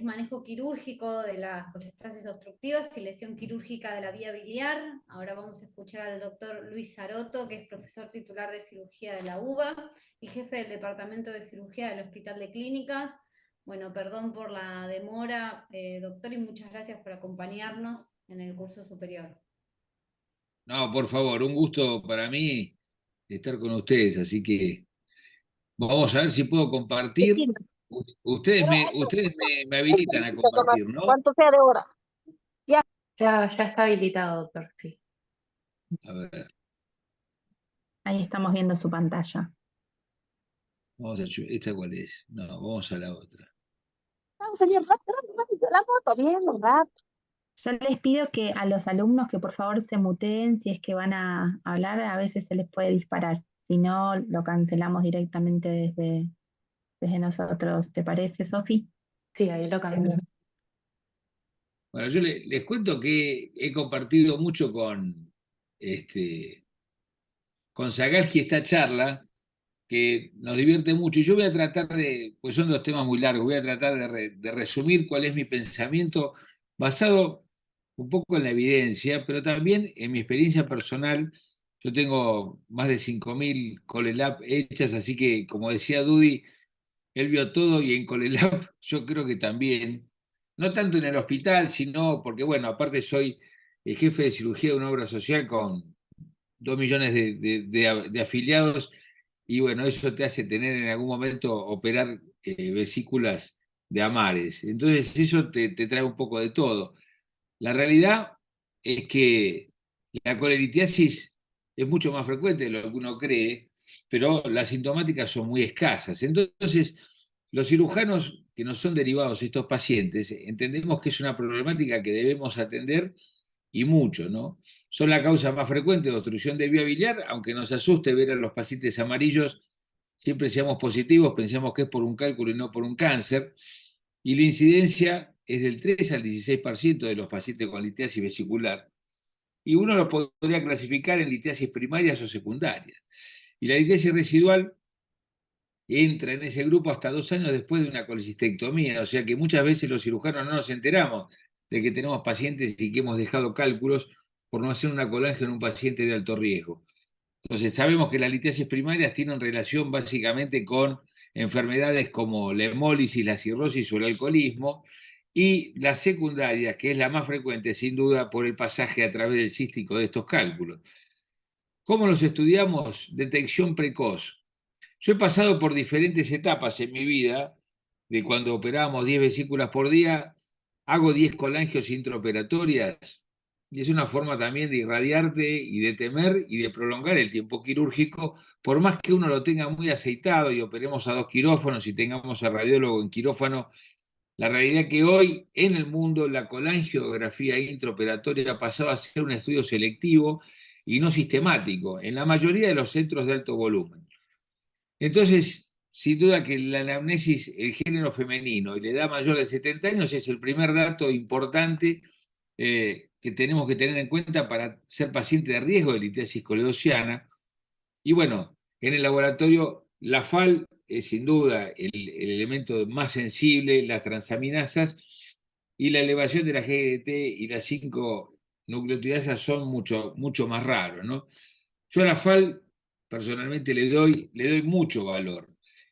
Manejo quirúrgico de las colestasis obstructivas y lesión quirúrgica de la vía biliar. Ahora vamos a escuchar al doctor Luis Saroto, que es profesor titular de cirugía de la UBA y jefe del departamento de cirugía del Hospital de Clínicas. Bueno, perdón por la demora, doctor, y muchas gracias por acompañarnos en el curso superior. No, por favor, un gusto para mí estar con ustedes, así que vamos a ver si puedo compartir. Ustedes me habilitan a compartir, ¿no? ¿Cuánto sea de hora? Ya. Ya está habilitado, doctor, sí. A ver, Ahí estamos viendo su pantalla. ¿esta cuál es? No, vamos a la otra. No, señor, rápido, rápido, rápido, la moto, bien, un rato. Yo les pido que a los alumnos que por favor se muteen si es que van a hablar, a veces se les puede disparar. Si no, lo cancelamos directamente desde nosotros. ¿Te parece, Sofi? Sí, ahí lo cambié. Bueno, yo les cuento que he compartido mucho con Zagalski esta charla, que nos divierte mucho. Y yo voy a tratar pues son dos temas muy largos, voy a tratar de resumir cuál es mi pensamiento basado un poco en la evidencia, pero también en mi experiencia personal. Yo tengo más de 5.000 ColeLab hechas, así que, como decía Dudy, él vio todo y en ColeLab yo creo que también, no tanto en el hospital, sino porque, bueno, aparte soy el jefe de cirugía de una obra social con 2 millones de afiliados, y bueno, eso te hace tener en algún momento operar vesículas de Amares. Entonces eso te trae un poco de todo. La realidad es que la coleritiasis es mucho más frecuente de lo que uno cree, pero las sintomáticas son muy escasas. Entonces, los cirujanos que nos son derivados estos pacientes, entendemos que es una problemática que debemos atender, y mucho, ¿no? Son la causa más frecuente de obstrucción de vía biliar, aunque nos asuste ver a los pacientes amarillos, siempre seamos positivos, pensemos que es por un cálculo y no por un cáncer, y la incidencia es del 3 al 16% de los pacientes con litiasis vesicular, y uno lo podría clasificar en litiasis primarias o secundarias. Y la litiasis residual entra en ese grupo hasta 2 años después de una colecistectomía, o sea que muchas veces los cirujanos no nos enteramos de que tenemos pacientes y que hemos dejado cálculos por no hacer una colange en un paciente de alto riesgo. Entonces sabemos que las litiasis primarias tienen relación básicamente con enfermedades como la hemólisis, la cirrosis o el alcoholismo, y las secundarias, que es la más frecuente sin duda por el pasaje a través del cístico de estos cálculos. ¿Cómo los estudiamos? Detección precoz. Yo he pasado por diferentes etapas en mi vida, de cuando operábamos 10 vesículas por día, hago 10 colangios intraoperatorias, y es una forma también de irradiarte y de temer y de prolongar el tiempo quirúrgico, por más que uno lo tenga muy aceitado y operemos a 2 quirófanos y tengamos al radiólogo en quirófano. La realidad es que hoy en el mundo la colangiografía intraoperatoria ha pasado a ser un estudio selectivo y no sistemático en la mayoría de los centros de alto volumen. Entonces, sin duda que la anamnesis, el género femenino y la edad mayor de 70 años es el primer dato importante que tenemos que tener en cuenta para ser paciente de riesgo de litiasis coledociana. Y bueno, en el laboratorio la FAL es sin duda el elemento más sensible, las transaminasas y la elevación de la GDT y las 5 nucleotidas son mucho, mucho más raros, ¿no? Yo a la FAL personalmente le doy mucho valor.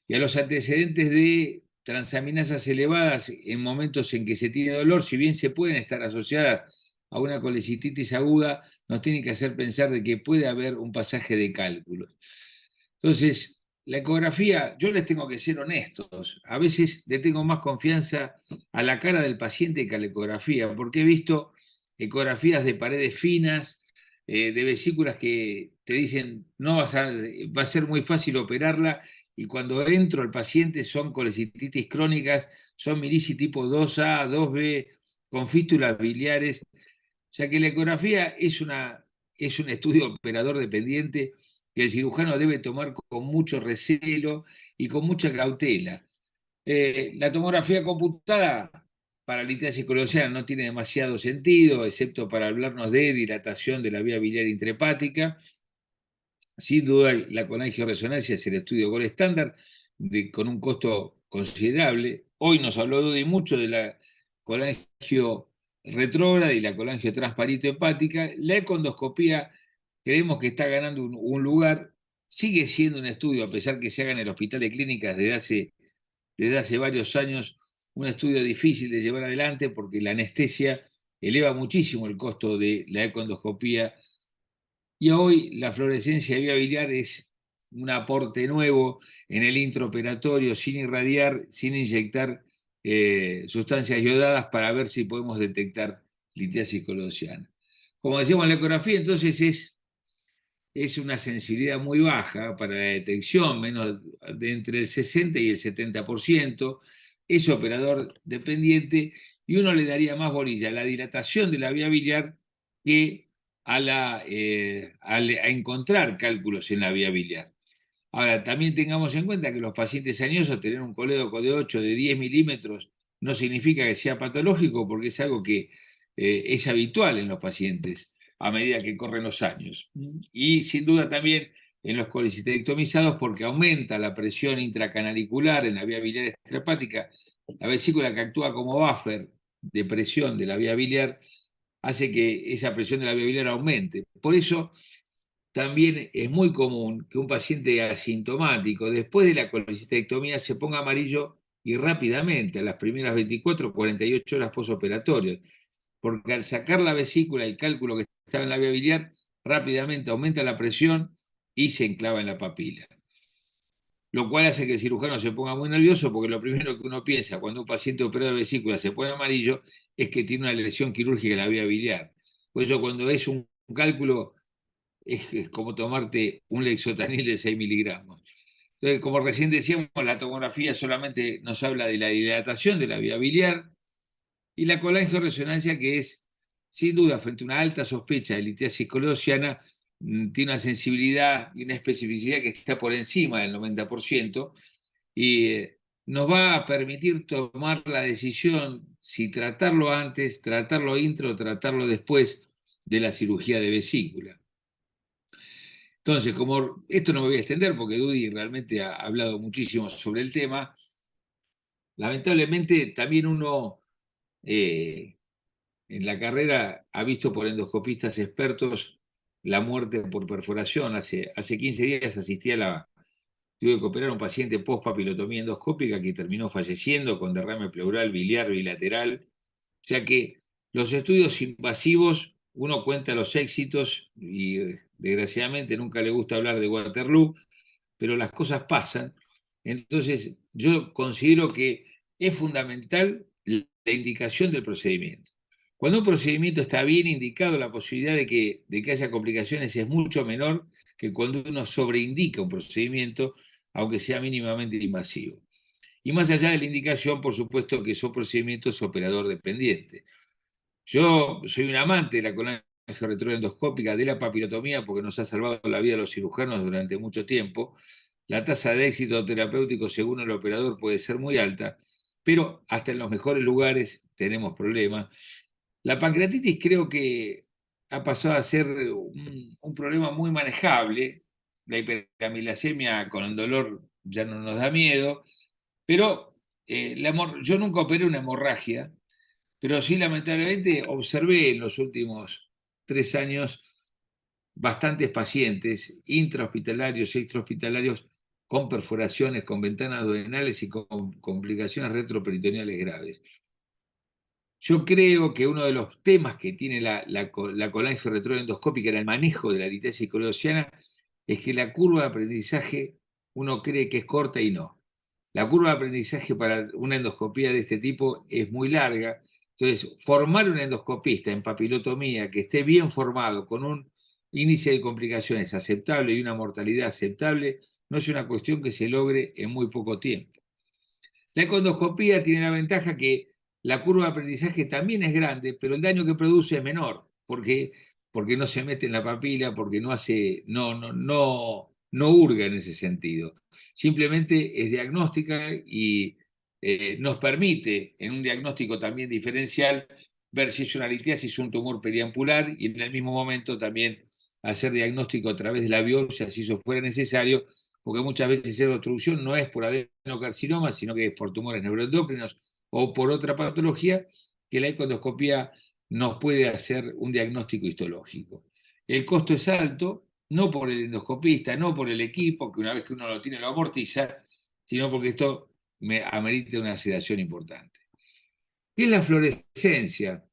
Y a los antecedentes de transaminasas elevadas en momentos en que se tiene dolor, si bien se pueden estar asociadas a una colecititis aguda, nos tiene que hacer pensar de que puede haber un pasaje de cálculos. Entonces, la ecografía, yo les tengo que ser honestos, a veces le tengo más confianza a la cara del paciente que a la ecografía, porque he visto ecografías de paredes finas, de vesículas que te dicen, no va a ser muy fácil operarla, y cuando entro al paciente son colecititis crónicas, son milici tipo 2A, 2B, con fístulas biliares. O sea que la ecografía es un estudio operador dependiente que el cirujano debe tomar con mucho recelo y con mucha cautela. La tomografía computada para la litiasis coledociana no tiene demasiado sentido, excepto para hablarnos de dilatación de la vía biliar intrahepática. Sin duda, la colangioresonancia es el estudio gold estándar, con un costo considerable. Hoy nos habló Dudy mucho de la colangio retrógrada y la colangio transparito hepática. La econdoscopía creemos que está ganando un lugar, sigue siendo un estudio, a pesar que se haga en el Hospital de Clínicas desde hace varios años, un estudio difícil de llevar adelante porque la anestesia eleva muchísimo el costo de la econdoscopía. Y hoy la fluorescencia de vía biliar es un aporte nuevo en el intraoperatorio, sin irradiar, sin inyectar sustancias yodadas para ver si podemos detectar litiasis colosiana. Como decíamos en la ecografía, entonces es una sensibilidad muy baja para la detección, menos de entre el 60 y el 70%, es operador dependiente y uno le daría más bolilla a la dilatación de la vía biliar que a encontrar cálculos en la vía biliar. Ahora, también tengamos en cuenta que los pacientes añosos tener un colédoco de 8, de 10 milímetros no significa que sea patológico porque es algo que es habitual en los pacientes a medida que corren los años. Y sin duda también en los colecistectomizados porque aumenta la presión intracanalicular en la vía biliar extrahepática. La vesícula, que actúa como buffer de presión de la vía biliar, hace que esa presión de la vía biliar aumente. Por eso también es muy común que un paciente asintomático después de la colecistectomía se ponga amarillo y rápidamente, a las primeras 24 o 48 horas postoperatorio, porque al sacar la vesícula, el cálculo que estaba en la vía biliar, rápidamente aumenta la presión y se enclava en la papila. Lo cual hace que el cirujano se ponga muy nervioso porque lo primero que uno piensa cuando un paciente operado de vesícula se pone amarillo es que tiene una lesión quirúrgica en la vía biliar. Por eso cuando es un cálculo es como tomarte un lexotanil de 6 miligramos. Entonces, como recién decíamos, la tomografía solamente nos habla de la dilatación de la vía biliar y la colangioresonancia, que es, sin duda, frente a una alta sospecha de litiasis colosiana, tiene una sensibilidad y una especificidad que está por encima del 90% y nos va a permitir tomar la decisión si tratarlo antes, tratarlo intro o tratarlo después de la cirugía de vesícula. Entonces, como esto no me voy a extender porque Dudy realmente ha hablado muchísimo sobre el tema, lamentablemente también uno en la carrera ha visto por endoscopistas expertos la muerte por perforación. Hace 15 días tuve que operar a un paciente post-papilotomía endoscópica que terminó falleciendo con derrame pleural biliar bilateral. O sea que los estudios invasivos, uno cuenta los éxitos y desgraciadamente nunca le gusta hablar de Waterloo, pero las cosas pasan. Entonces, yo considero que es fundamental la indicación del procedimiento. Cuando un procedimiento está bien indicado, la posibilidad de que haya complicaciones es mucho menor que cuando uno sobreindica un procedimiento, aunque sea mínimamente invasivo. Y más allá de la indicación, por supuesto que son procedimientos operador dependientes. Yo soy un amante de la colangio retroendoscópica, de la papilotomía, porque nos ha salvado la vida a los cirujanos durante mucho tiempo. La tasa de éxito terapéutico según el operador puede ser muy alta, pero hasta en los mejores lugares tenemos problemas. La pancreatitis creo que ha pasado a ser un problema muy manejable. La hiperamilasemia con el dolor ya no nos da miedo, pero yo nunca operé una hemorragia, pero sí lamentablemente observé en los últimos 3 años bastantes pacientes intrahospitalarios y extrahospitalarios con perforaciones, con ventanas duodenales y con complicaciones retroperitoneales graves. Yo creo que uno de los temas que tiene la colangio retroendoscópica en el manejo de la litiasis colosiana es que la curva de aprendizaje uno cree que es corta y no. La curva de aprendizaje para una endoscopía de este tipo es muy larga. Entonces, formar un endoscopista en papilotomía que esté bien formado, con un índice de complicaciones aceptable y una mortalidad aceptable, no es una cuestión que se logre en muy poco tiempo. La econdoscopía tiene la ventaja que la curva de aprendizaje también es grande, pero el daño que produce es menor, porque no se mete en la papila, porque no hurga en ese sentido. Simplemente es diagnóstica y nos permite, en un diagnóstico también diferencial, ver si es una litiasis o un tumor periampular y en el mismo momento también hacer diagnóstico a través de la biopsia, si eso fuera necesario, porque muchas veces esa obstrucción no es por adenocarcinoma, sino que es por tumores neuroendocrinos o por otra patología, que la econdoscopía nos puede hacer un diagnóstico histológico. El costo es alto, no por el endoscopista, no por el equipo, que una vez que uno lo tiene lo amortiza, sino porque esto amerita una sedación importante. ¿Qué es la fluorescencia?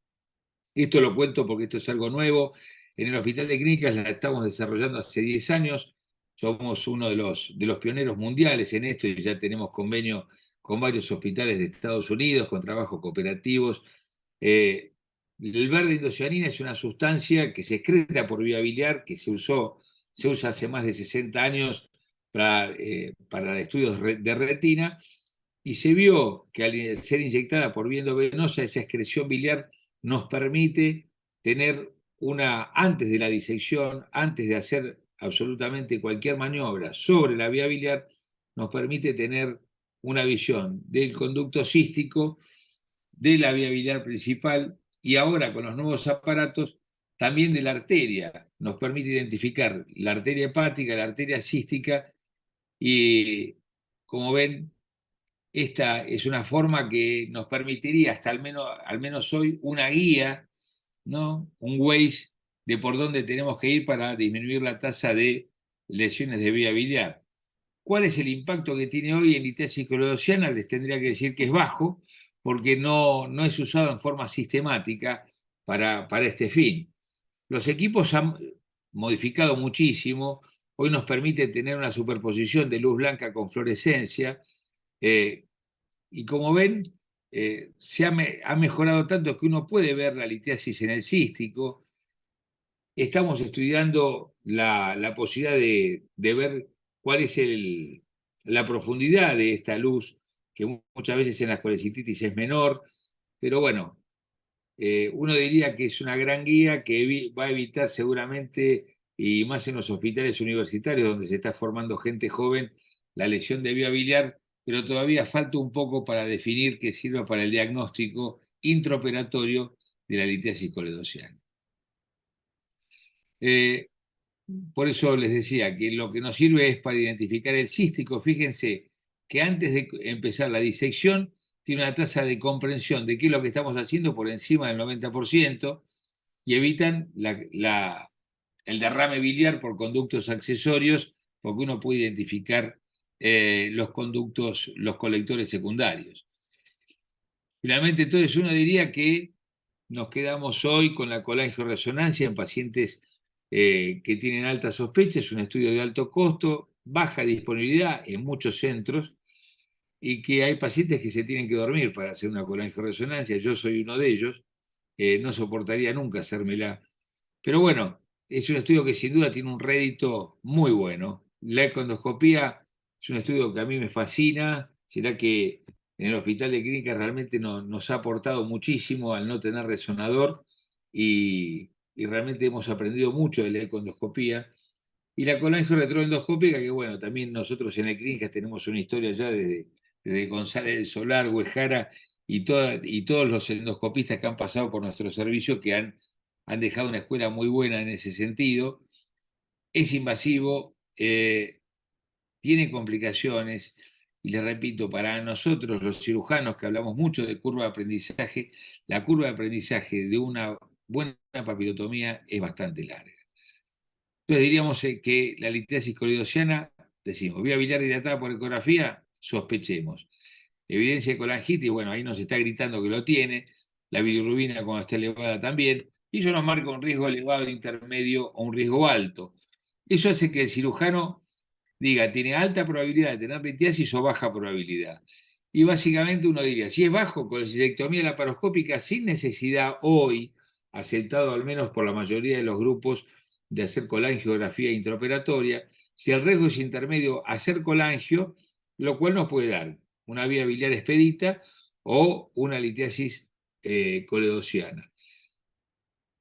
Esto lo cuento porque esto es algo nuevo. En el Hospital de Clínicas la estamos desarrollando hace 10 años. Somos uno de los pioneros mundiales en esto y ya tenemos convenio con varios hospitales de Estados Unidos, con trabajos cooperativos. El verde indocianina es una sustancia que se excreta por vía biliar, que se usa hace más de 60 años para estudios de retina, y se vio que al ser inyectada por vía endovenosa, esa excreción biliar nos permite tener antes de la disección, antes de hacer absolutamente cualquier maniobra sobre la vía biliar, nos permite tener una visión del conducto cístico, de la vía biliar principal, y ahora con los nuevos aparatos también de la arteria. Nos permite identificar la arteria hepática, la arteria cística, y como ven, esta es una forma que nos permitiría, hasta al menos hoy, una guía, ¿no? Un Waze de por dónde tenemos que ir para disminuir la tasa de lesiones de vía biliar. ¿Cuál es el impacto que tiene hoy en litiasis coloidociana? Les tendría que decir que es bajo, porque no es usado en forma sistemática para este fin. Los equipos han modificado muchísimo. Hoy nos permite tener una superposición de luz blanca con fluorescencia. Y como ven, ha mejorado tanto que uno puede ver la litiasis en el cístico. Estamos estudiando la posibilidad de ver cuál es la profundidad de esta luz, que muchas veces en la colecititis es menor, pero bueno, uno diría que es una gran guía que va a evitar seguramente, y más en los hospitales universitarios donde se está formando gente joven, la lesión de vía biliar, pero todavía falta un poco para definir que sirva para el diagnóstico intraoperatorio de la litiasis coledociana. Por eso les decía que lo que nos sirve es para identificar el cístico. Fíjense que antes de empezar la disección tiene una tasa de comprensión de qué es lo que estamos haciendo por encima del 90%, y evitan el derrame biliar por conductos accesorios, porque uno puede identificar los conductos, los colectores secundarios. Finalmente, entonces, uno diría que nos quedamos hoy con la colangioresonancia en pacientes que tienen alta sospecha. Es un estudio de alto costo, baja disponibilidad en muchos centros, y que hay pacientes que se tienen que dormir para hacer una colangioresonancia. Yo soy uno de ellos, no soportaría nunca hacérmela. Pero bueno, es un estudio que sin duda tiene un rédito muy bueno. La econdoscopía es un estudio que a mí me fascina. Será que en el Hospital de Clínicas realmente nos ha aportado muchísimo al no tener resonador, y realmente hemos aprendido mucho de la econdoscopía. Y la colangio-retroendoscópica, que bueno, también nosotros en el Clínicas tenemos una historia ya desde González del Solar, Huejara, y todos los endoscopistas que han pasado por nuestro servicio, que han dejado una escuela muy buena en ese sentido. Es invasivo, tiene complicaciones, y les repito, para nosotros los cirujanos que hablamos mucho de curva de aprendizaje, la curva de aprendizaje de una buena papilotomía es bastante larga. Entonces diríamos que la litiasis coledociana, decimos, vía biliar dilatada por ecografía, sospechemos. Evidencia de colangitis, bueno, ahí nos está gritando que lo tiene. La bilirrubina cuando está elevada también, y eso nos marca un riesgo elevado, intermedio o un riesgo alto. Eso hace que el cirujano diga, tiene alta probabilidad de tener litiasis o baja probabilidad. Y básicamente uno diría, si es bajo, con colecistectomía laparoscópica sin necesidad hoy, aceptado al menos por la mayoría de los grupos, de hacer colangiografía intraoperatoria. Si el riesgo es intermedio, hacer colangio, lo cual nos puede dar una vía biliar expedita o una litiasis coledociana.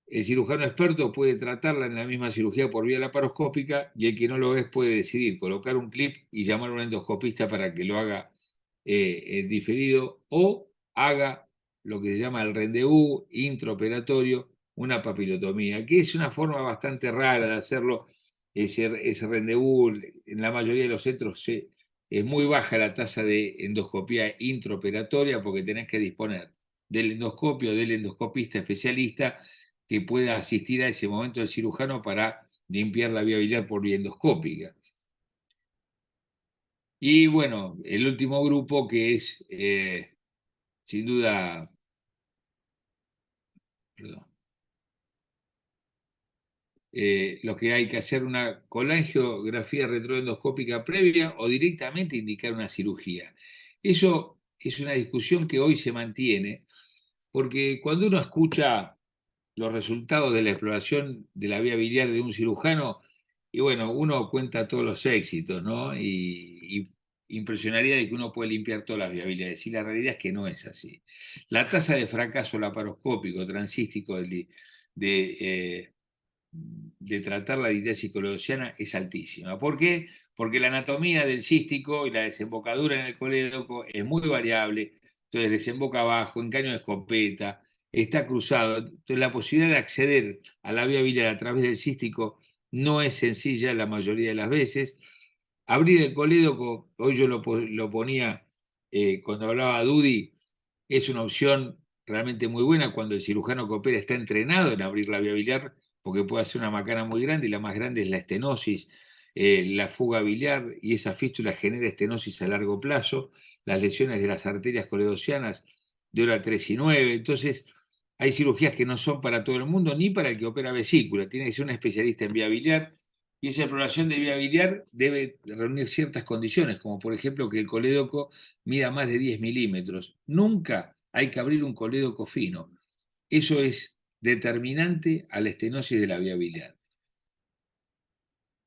El cirujano experto puede tratarla en la misma cirugía por vía laparoscópica, y el que no lo es puede decidir colocar un clip y llamar a un endoscopista para que lo haga diferido, o haga lo que se llama el rendezvous intraoperatorio, una papilotomía, que es una forma bastante rara de hacerlo. ese rendezvous. En la mayoría de los centros es muy baja la tasa de endoscopía intraoperatoria porque tenés que disponer del endoscopio, del endoscopista especialista que pueda asistir a ese momento al cirujano para limpiar la vía biliar por vía endoscópica. Y bueno, el último grupo que es, sin duda, perdón, lo que hay que hacer una colangiografía retroendoscópica previa o directamente indicar una cirugía. Eso es una discusión que hoy se mantiene, porque cuando uno escucha los resultados de la exploración de la vía biliar de un cirujano, y bueno, uno cuenta todos los éxitos, ¿no? Y impresionaría de que uno puede limpiar todas las vías biliares, y la realidad es que no es así. La tasa de fracaso laparoscópico, transístico de tratar la litiasis coledociana es altísima. ¿Por qué? Porque la anatomía del cístico y la desembocadura en el colédoco es muy variable, entonces desemboca abajo, en caño de escopeta, está cruzado, entonces la posibilidad de acceder a la vía biliar a través del cístico no es sencilla la mayoría de las veces. Abrir el colédoco, hoy yo lo ponía cuando hablaba Dudi, es una opción realmente muy buena cuando el cirujano que opera está entrenado en abrir la vía biliar, porque puede hacer una macana muy grande, y la más grande es la estenosis, la fuga biliar, y esa fístula genera estenosis a largo plazo, las lesiones de las arterias coledocianas de hora 3 y 9. Entonces, hay cirugías que no son para todo el mundo, ni para el que opera vesícula, tiene que ser un especialista en vía biliar, y esa exploración de vía biliar debe reunir ciertas condiciones, como por ejemplo que el colédoco mida más de 10 milímetros. Nunca hay que abrir un colédoco fino. Eso es determinante a la estenosis de la vía biliar.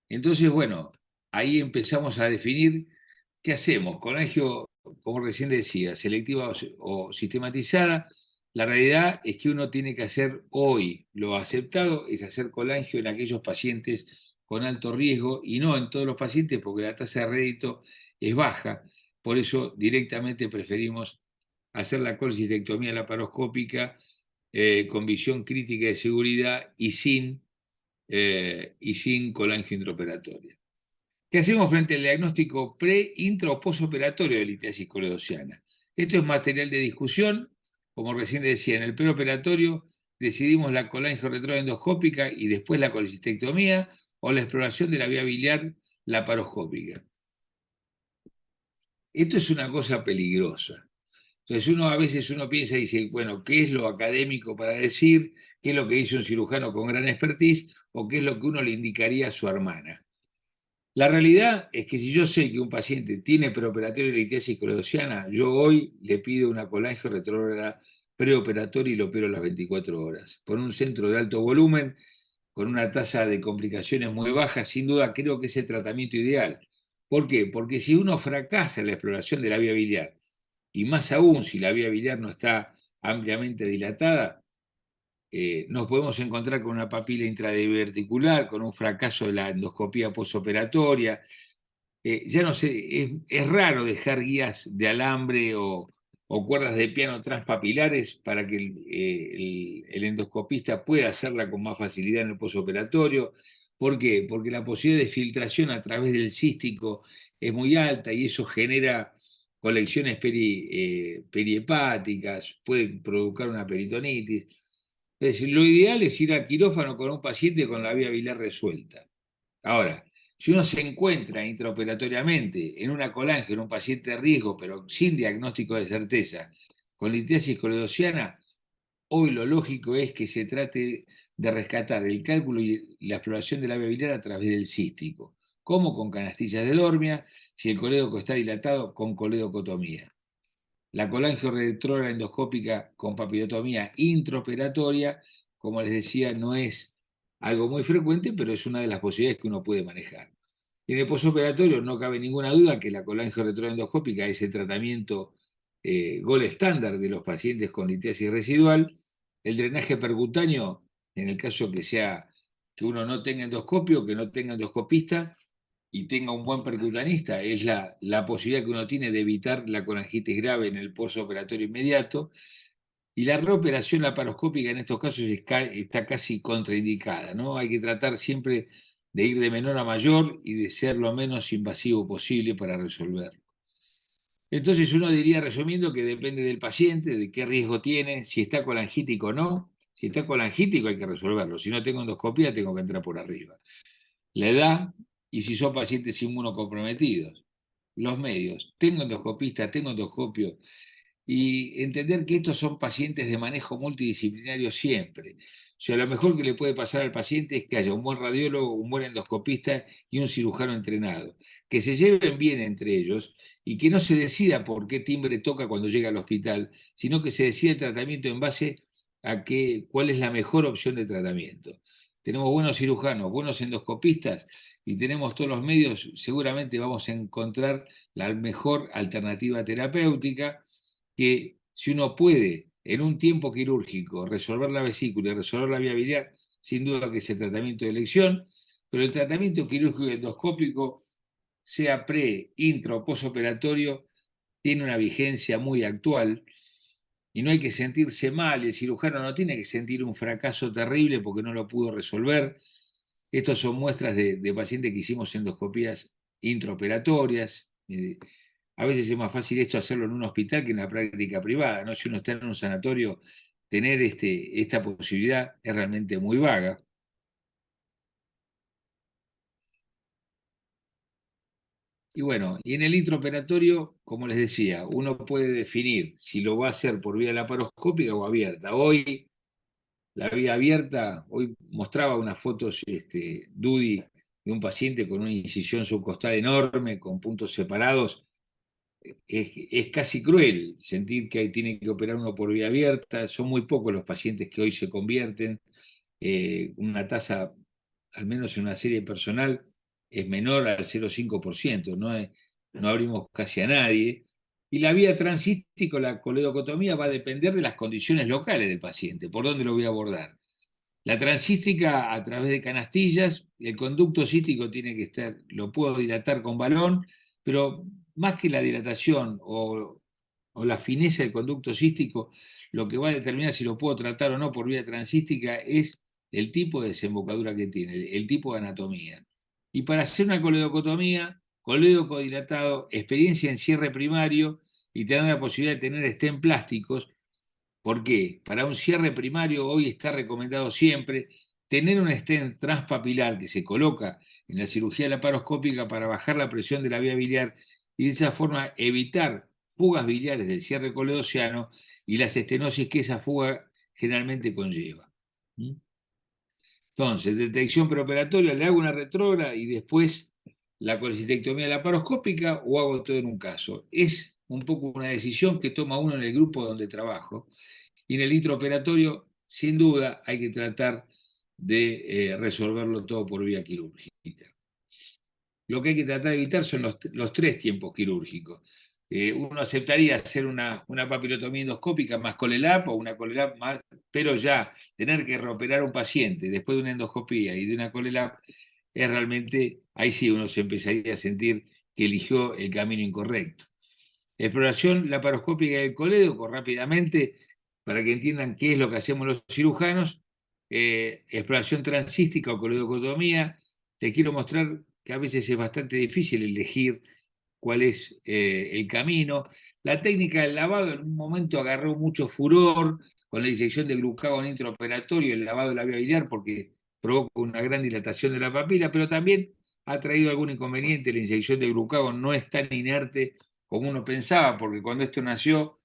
Entonces, bueno, ahí empezamos a definir qué hacemos. Colangio, como recién decía, selectiva o sistematizada. La realidad es que uno tiene que hacer hoy, lo aceptado es hacer colangio en aquellos pacientes con alto riesgo y no en todos los pacientes porque la tasa de rédito es baja. Por eso directamente preferimos hacer la colecistectomía laparoscópica con visión crítica de seguridad y sin colangio intraoperatoria. ¿Qué hacemos frente al diagnóstico pre, intra o posoperatorio de litiasis coledociana? Esto es material de discusión. Como recién decía, en el preoperatorio decidimos la colangio-retroendoscópica y después la colecistectomía o la exploración de la vía biliar laparoscópica. Esto es una cosa peligrosa. Entonces a veces uno piensa y dice, bueno, ¿qué es lo académico para decir? ¿Qué es lo que dice un cirujano con gran expertise? ¿O qué es lo que uno le indicaría a su hermana? La realidad es que si yo sé que un paciente tiene preoperatorio de litiasis coledociana, yo hoy le pido una colangio retrógrada preoperatoria y lo opero a las 24 horas. Por un centro de alto volumen, con una tasa de complicaciones muy baja, sin duda creo que es el tratamiento ideal. ¿Por qué? Porque si uno fracasa en la exploración de la vía biliar, y más aún si la vía biliar no está ampliamente dilatada, nos podemos encontrar con una papila intradiverticular, con un fracaso de la endoscopía posoperatoria. Ya no sé, es raro dejar guías de alambre o cuerdas de piano transpapilares para que el endoscopista pueda hacerla con más facilidad en el posoperatorio. ¿Por qué? Porque la posibilidad de filtración a través del cístico es muy alta y eso genera colecciones periepáticas, puede provocar una peritonitis. Entonces, lo ideal es ir al quirófano con un paciente con la vía biliar resuelta. Ahora, si uno se encuentra intraoperatoriamente en una colangio, en un paciente de riesgo, pero sin diagnóstico de certeza, con litiasis coledociana, hoy lo lógico es que se trate de rescatar el cálculo y la exploración de la vía biliar a través del cístico, como con canastillas de Dormia, si el colédoco está dilatado, con coledocotomía. La colangio retrógrada endoscópica con papilotomía intraoperatoria, como les decía, no es algo muy frecuente, pero es una de las posibilidades que uno puede manejar. En el posoperatorio no cabe ninguna duda que la colangio retrógrada endoscópica es el tratamiento gold estándar de los pacientes con litiasis residual. El drenaje percutáneo, en el caso que uno no tenga endoscopio, que no tenga endoscopista, y tenga un buen percutanista, es la posibilidad que uno tiene de evitar la colangitis grave en el postoperatorio inmediato, y la reoperación laparoscópica en estos casos está casi contraindicada, ¿no? Hay que tratar siempre de ir de menor a mayor y de ser lo menos invasivo posible para resolverlo. Entonces uno diría, resumiendo, que depende del paciente, de qué riesgo tiene, si está colangítico o no. Si está colangítico hay que resolverlo. Si no tengo endoscopía, tengo que entrar por arriba. La edad y si son pacientes inmunocomprometidos. Los medios. Tengo endoscopista, tengo endoscopio. Y entender que estos son pacientes de manejo multidisciplinario siempre. O sea, lo mejor que le puede pasar al paciente es que haya un buen radiólogo, un buen endoscopista y un cirujano entrenado, que se lleven bien entre ellos y que no se decida por qué timbre toca cuando llega al hospital, sino que se decida el tratamiento en base a cuál es la mejor opción de tratamiento. Tenemos buenos cirujanos, buenos endoscopistas y tenemos todos los medios, seguramente vamos a encontrar la mejor alternativa terapéutica que si uno puede en un tiempo quirúrgico resolver la vesícula y resolver la vía biliar, sin duda que es el tratamiento de elección, pero el tratamiento quirúrgico endoscópico, sea pre, intra o posoperatorio, tiene una vigencia muy actual y no hay que sentirse mal, el cirujano no tiene que sentir un fracaso terrible porque no lo pudo resolver. Estos son muestras de pacientes que hicimos endoscopías intraoperatorias. A veces es más fácil esto hacerlo en un hospital que en la práctica privada, ¿no? Si uno está en un sanatorio, tener esta posibilidad es realmente muy vaga. Y bueno, y en el intraoperatorio, como les decía, uno puede definir si lo va a hacer por vía laparoscópica o abierta. Hoy, la vía abierta, hoy mostraba unas fotos, Dudi, de un paciente con una incisión subcostal enorme, con puntos separados. Es casi cruel sentir que tiene que operar uno por vía abierta. Son muy pocos los pacientes que hoy se convierten. Una tasa, al menos en una serie personal, es menor al 0,5%. No abrimos casi a nadie. Y la vía transística, la coledocotomía, va a depender de las condiciones locales del paciente. ¿Por dónde lo voy a abordar? La transística a través de canastillas, el conducto cístico tiene que estar, lo puedo dilatar con balón, pero más que la dilatación o la fineza del conducto cístico, lo que va a determinar si lo puedo tratar o no por vía transística es el tipo de desembocadura que tiene, el tipo de anatomía. Y para hacer una coledocotomía, colédoco dilatado, experiencia en cierre primario y tener la posibilidad de tener stent plásticos. ¿Por qué? Para un cierre primario hoy está recomendado siempre tener un stent transpapilar que se coloca en la cirugía laparoscópica para bajar la presión de la vía biliar y de esa forma evitar fugas biliares del cierre coledociano y las estenosis que esa fuga generalmente conlleva. Entonces, detección preoperatoria, le hago una retrógrada y después la colecistectomía laparoscópica o hago todo en un caso. Es un poco una decisión que toma uno en el grupo donde trabajo. Y en el intraoperatorio, sin duda, hay que tratar de resolverlo todo por vía quirúrgica. Lo que hay que tratar de evitar son los tres tiempos quirúrgicos. Uno aceptaría hacer una papilotomía endoscópica más colelap o una colelap más, pero ya tener que reoperar a un paciente después de una endoscopía y de una colelap es realmente, ahí sí uno se empezaría a sentir que eligió el camino incorrecto. Exploración laparoscópica del colédoco, rápidamente, para que entiendan qué es lo que hacemos los cirujanos. Exploración transística o coledocotomía. Te quiero mostrar que a veces es bastante difícil elegir cuál es el camino. La técnica del lavado en un momento agarró mucho furor con la disección de glucagón intraoperatorio, el lavado de la vía biliar, porque provoca una gran dilatación de la papila, pero también ha traído algún inconveniente. La inyección de glucagón no es tan inerte como uno pensaba, porque cuando esto nació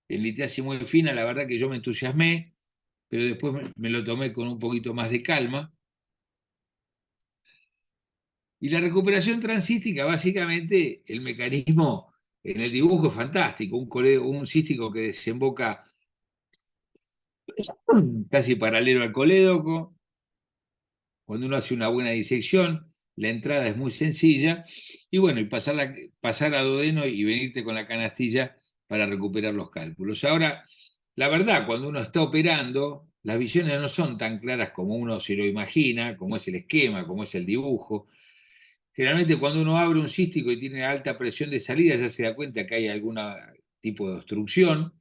en litiasis muy fina, la verdad que yo me entusiasmé, pero después me lo tomé con un poquito más de calma. Y la recuperación transística, básicamente, el mecanismo en el dibujo es fantástico, un cístico que desemboca casi paralelo al colédoco. Cuando uno hace una buena disección, la entrada es muy sencilla, y bueno, y pasar a duodeno y venirte con la canastilla para recuperar los cálculos. Ahora, la verdad, cuando uno está operando, las visiones no son tan claras como uno se lo imagina, como es el esquema, como es el dibujo. Generalmente cuando uno abre un cístico y tiene alta presión de salida, ya se da cuenta que hay algún tipo de obstrucción.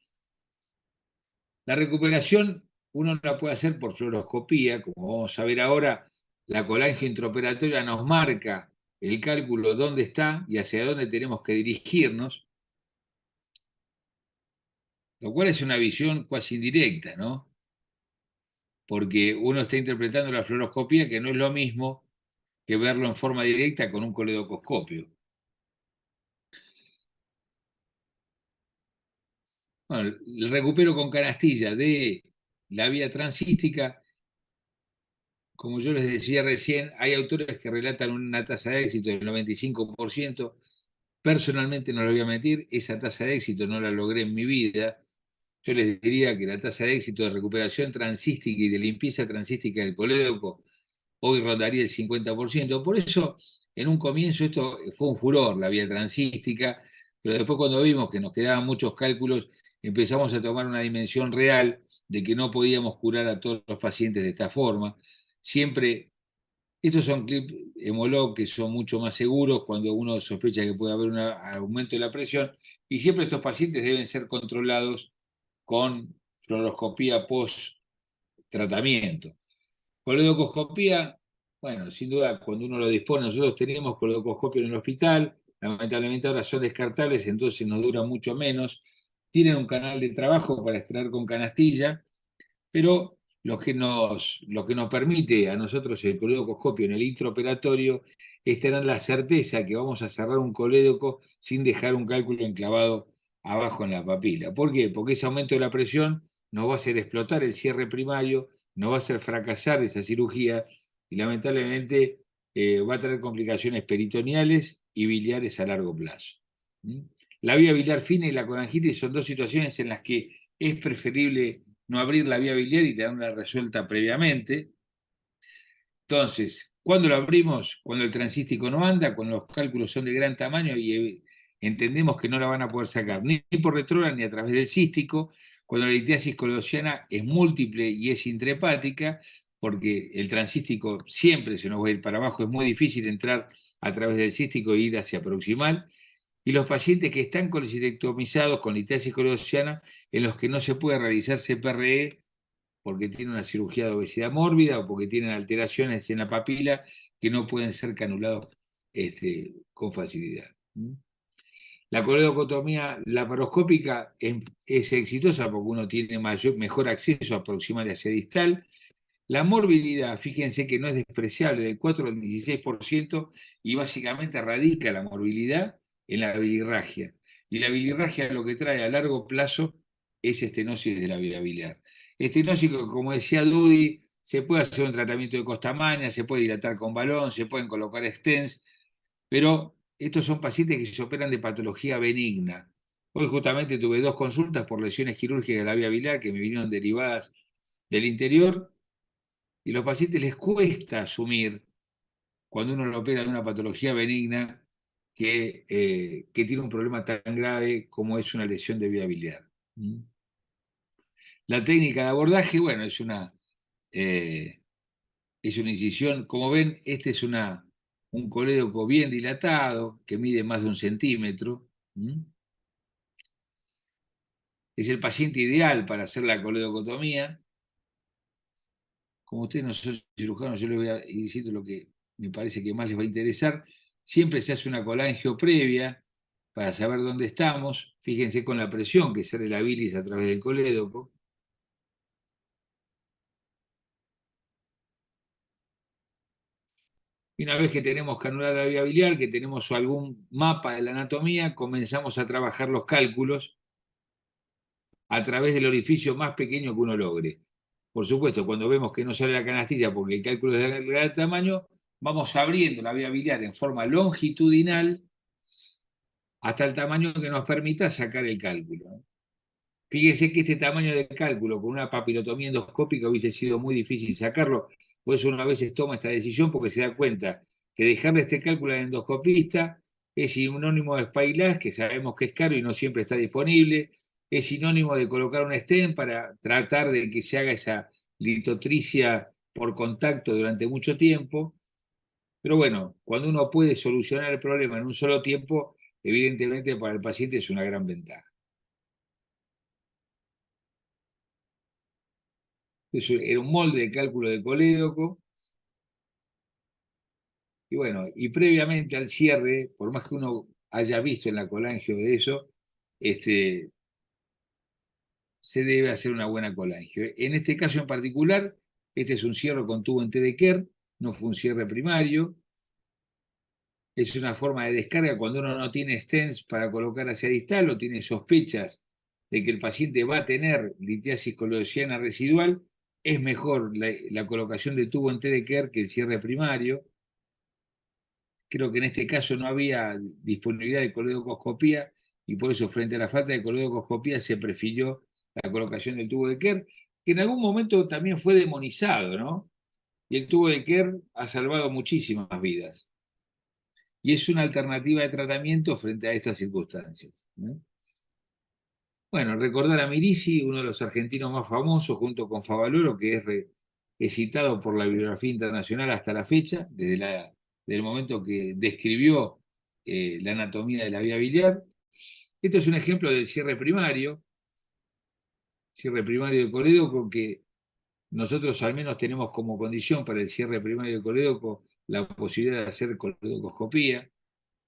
La recuperación uno la puede hacer por fluoroscopía, como vamos a ver ahora. La colangia intraoperatoria nos marca el cálculo dónde está y hacia dónde tenemos que dirigirnos, lo cual es una visión casi indirecta, ¿no? Porque uno está interpretando la fluoroscopía, que no es lo mismo que verlo en forma directa con un coledocoscopio. Bueno, el recupero con canastilla de la vía transística, como yo les decía recién, hay autores que relatan una tasa de éxito del 95%. Personalmente no lo voy a mentir, esa tasa de éxito no la logré en mi vida. Yo les diría que la tasa de éxito de recuperación transística y de limpieza transística del colédoco hoy rondaría el 50%. Por eso, en un comienzo esto fue un furor, la vía transística, pero después cuando vimos que nos quedaban muchos cálculos, empezamos a tomar una dimensión real de que no podíamos curar a todos los pacientes de esta forma. Siempre, estos son clips hemolog que son mucho más seguros cuando uno sospecha que puede haber un aumento de la presión, y siempre estos pacientes deben ser controlados con fluoroscopía post-tratamiento. Coledocoscopía, bueno, sin duda, cuando uno lo dispone, nosotros tenemos coledocoscopio en el hospital, lamentablemente ahora son descartables, entonces nos dura mucho menos. Tienen un canal de trabajo para extraer con canastilla, pero lo que nos permite a nosotros el coledocoscopio en el intraoperatorio es tener la certeza que vamos a cerrar un colédoco sin dejar un cálculo enclavado abajo en la papila. ¿Por qué? Porque ese aumento de la presión nos va a hacer explotar el cierre primario, nos va a hacer fracasar esa cirugía y lamentablemente va a tener complicaciones peritoneales y biliares a largo plazo. ¿Mm? La vía biliar fina y la colangitis son dos situaciones en las que es preferible no abrir la vía biliar y tenerla resuelta previamente. Entonces, ¿cuándo lo abrimos? Cuando el transístico no anda, cuando los cálculos son de gran tamaño y entendemos que no la van a poder sacar ni por retrógrada ni a través del cístico, cuando la litiasis coledociana es múltiple y es intrahepática, porque el transístico siempre se nos va a ir para abajo, es muy difícil entrar a través del cístico e ir hacia proximal, y los pacientes que están colecistectomizados con litiasis coledociana, en los que no se puede realizar CPRE porque tienen una cirugía de obesidad mórbida o porque tienen alteraciones en la papila que no pueden ser canulados con facilidad. La coledocotomía laparoscópica es exitosa porque uno tiene mejor acceso a proximal y hacia distal. La morbilidad, fíjense que no es despreciable, del 4 al 16%, y básicamente radica la morbilidad en la bilirragia. Y la bilirragia lo que trae a largo plazo es estenosis de la vía biliar. Estenosis, como decía Dudy, se puede hacer un tratamiento de costamania, se puede dilatar con balón, se pueden colocar stents, pero estos son pacientes que se operan de patología benigna. Hoy justamente tuve 2 consultas por lesiones quirúrgicas de la vía biliar que me vinieron derivadas del interior, y a los pacientes les cuesta asumir, cuando uno lo opera de una patología benigna, que tiene un problema tan grave como es una lesión de vía biliar. La técnica de abordaje, bueno, es una incisión. Como ven, este es un colédoco bien dilatado, que mide más de 1 centímetro. Es el paciente ideal para hacer la coledocotomía. Como ustedes no son cirujanos, yo les voy a ir diciendo lo que me parece que más les va a interesar. Siempre se hace una colangio previa para saber dónde estamos. Fíjense con la presión que sale la bilis a través del colédoco. Y una vez que tenemos canulada la vía biliar, que tenemos algún mapa de la anatomía, comenzamos a trabajar los cálculos a través del orificio más pequeño que uno logre. Por supuesto, cuando vemos que no sale la canastilla porque el cálculo es de gran tamaño, vamos abriendo la vía biliar en forma longitudinal hasta el tamaño que nos permita sacar el cálculo. Fíjese que este tamaño de cálculo con una papilotomía endoscópica hubiese sido muy difícil sacarlo, por eso una vez toma esta decisión porque se da cuenta que dejarle este cálculo al endoscopista es sinónimo de Spyglass, que sabemos que es caro y no siempre está disponible, es sinónimo de colocar un stent para tratar de que se haga esa litotricia por contacto durante mucho tiempo, pero bueno, cuando uno puede solucionar el problema en un solo tiempo, evidentemente para el paciente es una gran ventaja. Eso era un molde de cálculo de colédoco. Y bueno, y previamente al cierre, por más que uno haya visto en la colangio de eso, se debe hacer una buena colangio. En este caso en particular, este es un cierre con tubo en T de Kerr, no fue un cierre primario. Es una forma de descarga cuando uno no tiene stents para colocar hacia distal o tiene sospechas de que el paciente va a tener litiasis coledociana residual, es mejor la colocación de tubo en T de Kerr que el cierre primario. Creo que en este caso no había disponibilidad de coledocoscopía y por eso frente a la falta de coledocoscopía se prefirió la colocación del tubo de Kerr, que en algún momento también fue demonizado, ¿no? Y el tubo de Kerr ha salvado muchísimas vidas. Y es una alternativa de tratamiento frente a estas circunstancias, ¿no? Bueno, recordar a Mirici, uno de los argentinos más famosos, junto con Favaloro, que es citado por la bibliografía internacional hasta la fecha, desde el momento que describió la anatomía de la vía biliar. Esto es un ejemplo del cierre primario de colédoco, que nosotros al menos tenemos como condición para el cierre primario de colédoco la posibilidad de hacer coledocoscopía.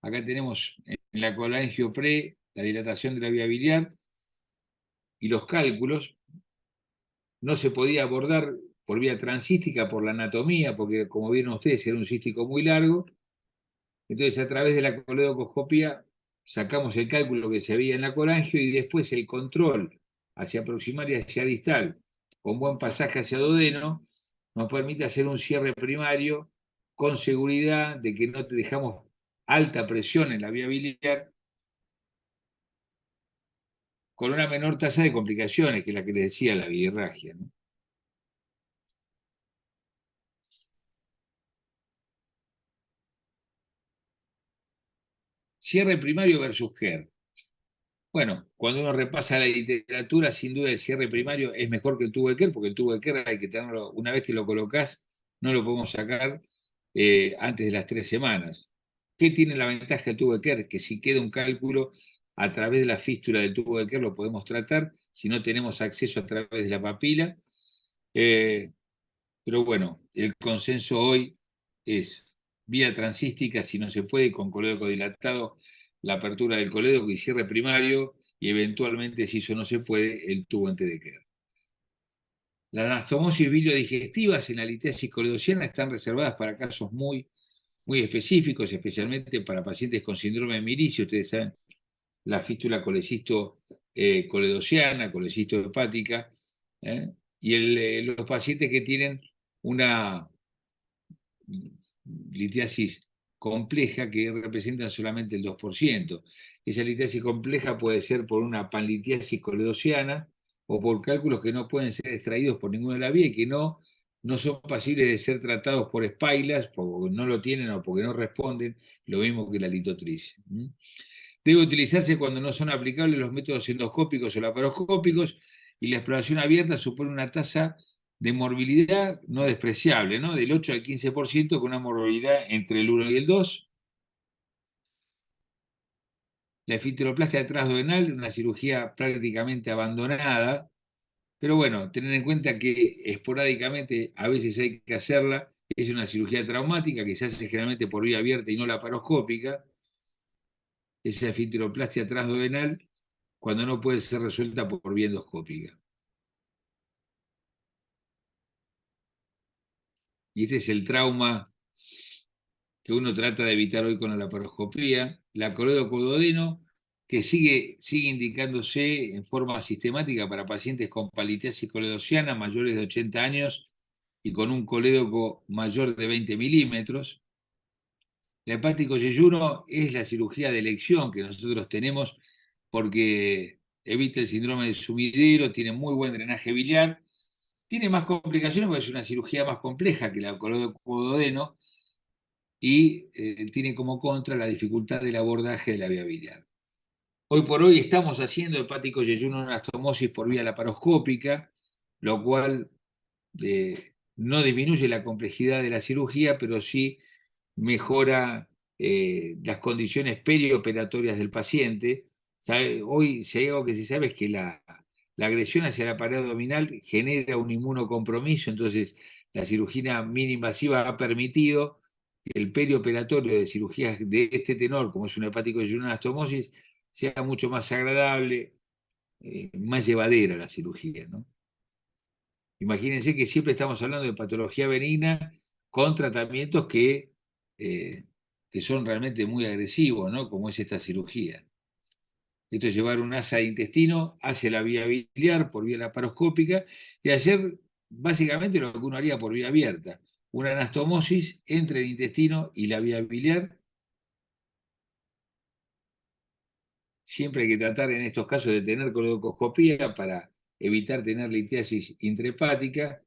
Acá tenemos en la colangio pre la dilatación de la vía biliar y los cálculos. No se podía abordar por vía transística por la anatomía, porque como vieron ustedes era un cístico muy largo. Entonces a través de la coledocoscopía sacamos el cálculo que se veía en la colangio y después el control hacia proximal y hacia distal con buen pasaje hacia duodeno nos permite hacer un cierre primario con seguridad de que no te dejamos alta presión en la vía biliar, con una menor tasa de complicaciones, que es la que les decía, la bilirragia, ¿no? Cierre primario versus Kerr. Bueno, cuando uno repasa la literatura, sin duda el cierre primario es mejor que el tubo de Kerr, porque el tubo de Kerr hay que tenerlo, una vez que lo colocás, no lo podemos sacar antes de las 3 semanas. ¿Qué tiene la ventaja del tubo de Kerr? Que si queda un cálculo a través de la fístula del tubo de Kerr lo podemos tratar, si no tenemos acceso a través de la papila. Pero bueno, el consenso hoy es vía transística, si no se puede, con colédoco dilatado, la apertura del colédoco y cierre primario, y eventualmente, si eso no se puede, el tubo en T de Kerr. Las anastomosis biliodigestivas en la litiasis coledociana están reservadas para casos muy, muy específicos, especialmente para pacientes con síndrome de Mirici. Ustedes saben, la fístula colecisto coledociana, colecisto hepática, y los pacientes que tienen una litiasis compleja que representan solamente el 2%. Esa litiasis compleja puede ser por una panlitiasis coledociana o por cálculos que no pueden ser extraídos por ninguna de las vías y que no son pasibles de ser tratados por espailas porque no lo tienen o porque no responden, lo mismo que la litotricia. Debe utilizarse cuando no son aplicables los métodos endoscópicos o laparoscópicos y la exploración abierta supone una tasa de morbilidad no despreciable, ¿no? Del 8 al 15%, con una morbilidad entre el 1 y el 2. La esfinteroplastia transduodenal, una cirugía prácticamente abandonada, pero bueno, tener en cuenta que esporádicamente a veces hay que hacerla, es una cirugía traumática que se hace generalmente por vía abierta y no laparoscópica. Esa esfinteroplastia transduodenal cuando no puede ser resuelta por vía endoscópica. Y este es el trauma que uno trata de evitar hoy con la laparoscopía, la colédoco-duodeno, que sigue indicándose en forma sistemática para pacientes con palitiasis coledociana mayores de 80 años y con un colédoco mayor de 20 milímetros. La hepático yeyuno es la cirugía de elección que nosotros tenemos porque evita el síndrome de sumidero, tiene muy buen drenaje biliar, tiene más complicaciones porque es una cirugía más compleja que la colédoco-duodeno y tiene como contra la dificultad del abordaje de la vía biliar. Hoy por hoy estamos haciendo hepático yeyuno anastomosis por vía laparoscópica, lo cual no disminuye la complejidad de la cirugía, pero sí mejora las condiciones perioperatorias del paciente. Hoy, si hay algo que se sabe es que la agresión hacia la pared abdominal genera un inmunocompromiso, entonces la cirugía mini invasiva ha permitido que el perioperatorio de cirugías de este tenor, como es un hepático de una anastomosis, sea mucho más agradable, más llevadera la cirugía, ¿no? Imagínense que siempre estamos hablando de patología benigna con tratamientos que son realmente muy agresivos, ¿no? Como es esta cirugía. Esto es llevar un asa de intestino hacia la vía biliar por vía laparoscópica y hacer básicamente lo que uno haría por vía abierta, una anastomosis entre el intestino y la vía biliar. Siempre hay que tratar en estos casos de tener coledocoscopía para evitar tener litiasis intrahepática.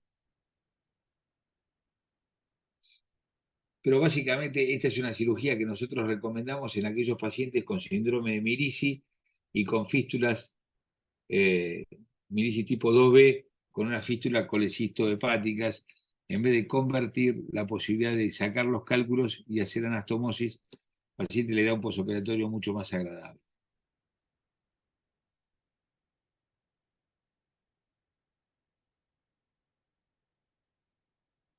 Pero básicamente esta es una cirugía que nosotros recomendamos en aquellos pacientes con síndrome de Mirici y con fístulas Mirici tipo 2B, con una fístula colecistohepáticas, en vez de convertir la posibilidad de sacar los cálculos y hacer anastomosis, al paciente le da un posoperatorio mucho más agradable.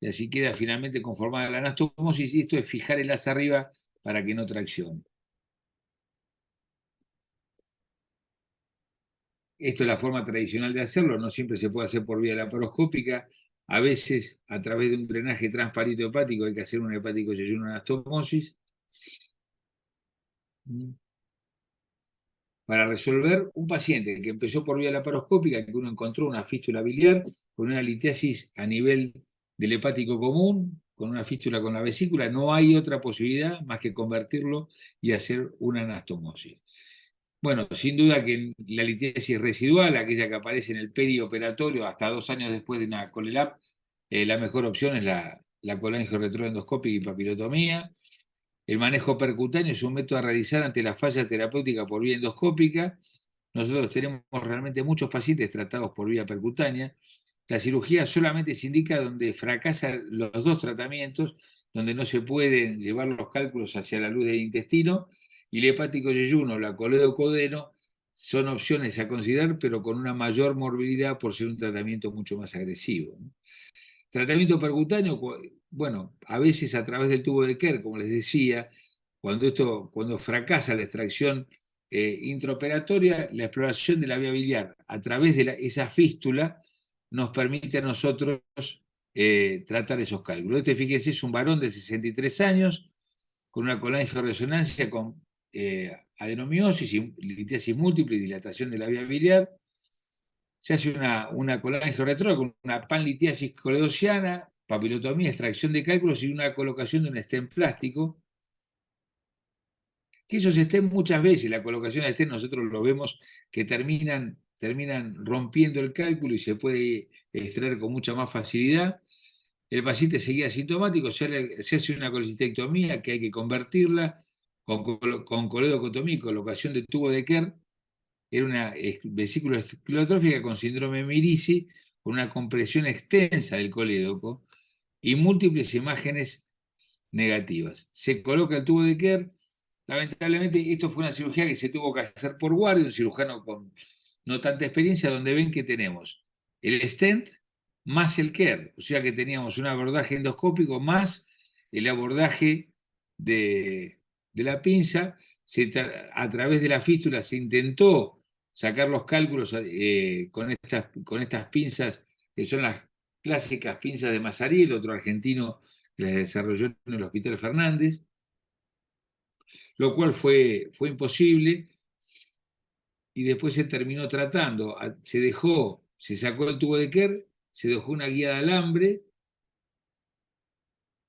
Y así queda finalmente conformada la anastomosis, y esto es fijar el asa arriba para que no traccione. Esto es la forma tradicional de hacerlo, no siempre se puede hacer por vía laparoscópica, a veces a través de un drenaje transparito hepático hay que hacer un hepático yeyuno anastomosis. Para resolver un paciente que empezó por vía laparoscópica, que uno encontró una fístula biliar con una litiasis a nivel del hepático común, con una fístula con la vesícula, no hay otra posibilidad más que convertirlo y hacer una anastomosis. Bueno, sin duda que la litiasis residual, aquella que aparece en el perioperatorio hasta 2 años después de una colelap, la mejor opción es la colangio-retroendoscópica y papilotomía. El manejo percutáneo es un método a realizar ante la falla terapéutica por vía endoscópica. Nosotros tenemos realmente muchos pacientes tratados por vía percutánea. La cirugía solamente se indica donde fracasan los 2 tratamientos, donde no se pueden llevar los cálculos hacia la luz del intestino, y el hepático yeyuno, la coledocodeno, son opciones a considerar, pero con una mayor morbilidad por ser un tratamiento mucho más agresivo, ¿no? Tratamiento percutáneo, bueno, a veces a través del tubo de Kerr, como les decía, cuando fracasa la extracción intraoperatoria, la exploración de la vía biliar a través de esa fístula nos permite a nosotros tratar esos cálculos. Fíjense, es un varón de 63 años con una colangioresonancia con adenomiosis, litiasis múltiple y dilatación de la vía biliar. Se hace una colangio-retrógrada con una panlitiasis coledociana, papilotomía, extracción de cálculos y una colocación de un stent plástico. Que esos stents muchas veces, la colocación de stent, nosotros lo vemos que terminan rompiendo el cálculo y se puede extraer con mucha más facilidad. El paciente seguía asintomático, se hace una colecistectomía que hay que convertirla con coledocotomía y colocación de tubo de Kerr. Era una vesícula esclerotrófica con síndrome de Mirici, con una compresión extensa del colédoco y múltiples imágenes negativas. Se coloca el tubo de Kerr. Lamentablemente, esto fue una cirugía que se tuvo que hacer por guardia, un cirujano con no tanta experiencia, donde ven que tenemos el stent más el Kerr, o sea que teníamos un abordaje endoscópico más el abordaje de la pinza. A través de la fístula se intentó sacar los cálculos con estas pinzas, que son las clásicas pinzas de Mazariel, otro argentino que las desarrolló en el Hospital Fernández, lo cual fue imposible, y después se terminó tratando. Se sacó el tubo de Kerr, se dejó una guía de alambre,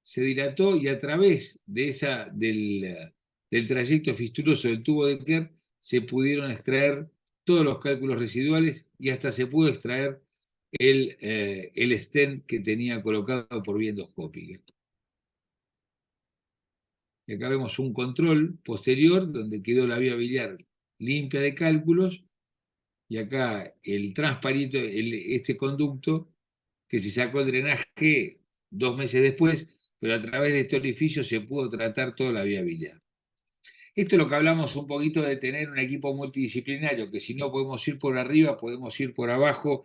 se dilató, y a través del trayecto fistuloso del tubo de Kerr se pudieron extraer todos los cálculos residuales, y hasta se pudo extraer el stent que tenía colocado por vía endoscópica. Y acá vemos un control posterior donde quedó la vía biliar limpia de cálculos, y acá el transparito, este conducto que se sacó el drenaje 2 meses después, pero a través de este orificio se pudo tratar toda la vía biliar. Esto es lo que hablamos un poquito de tener un equipo multidisciplinario, que si no podemos ir por arriba, podemos ir por abajo,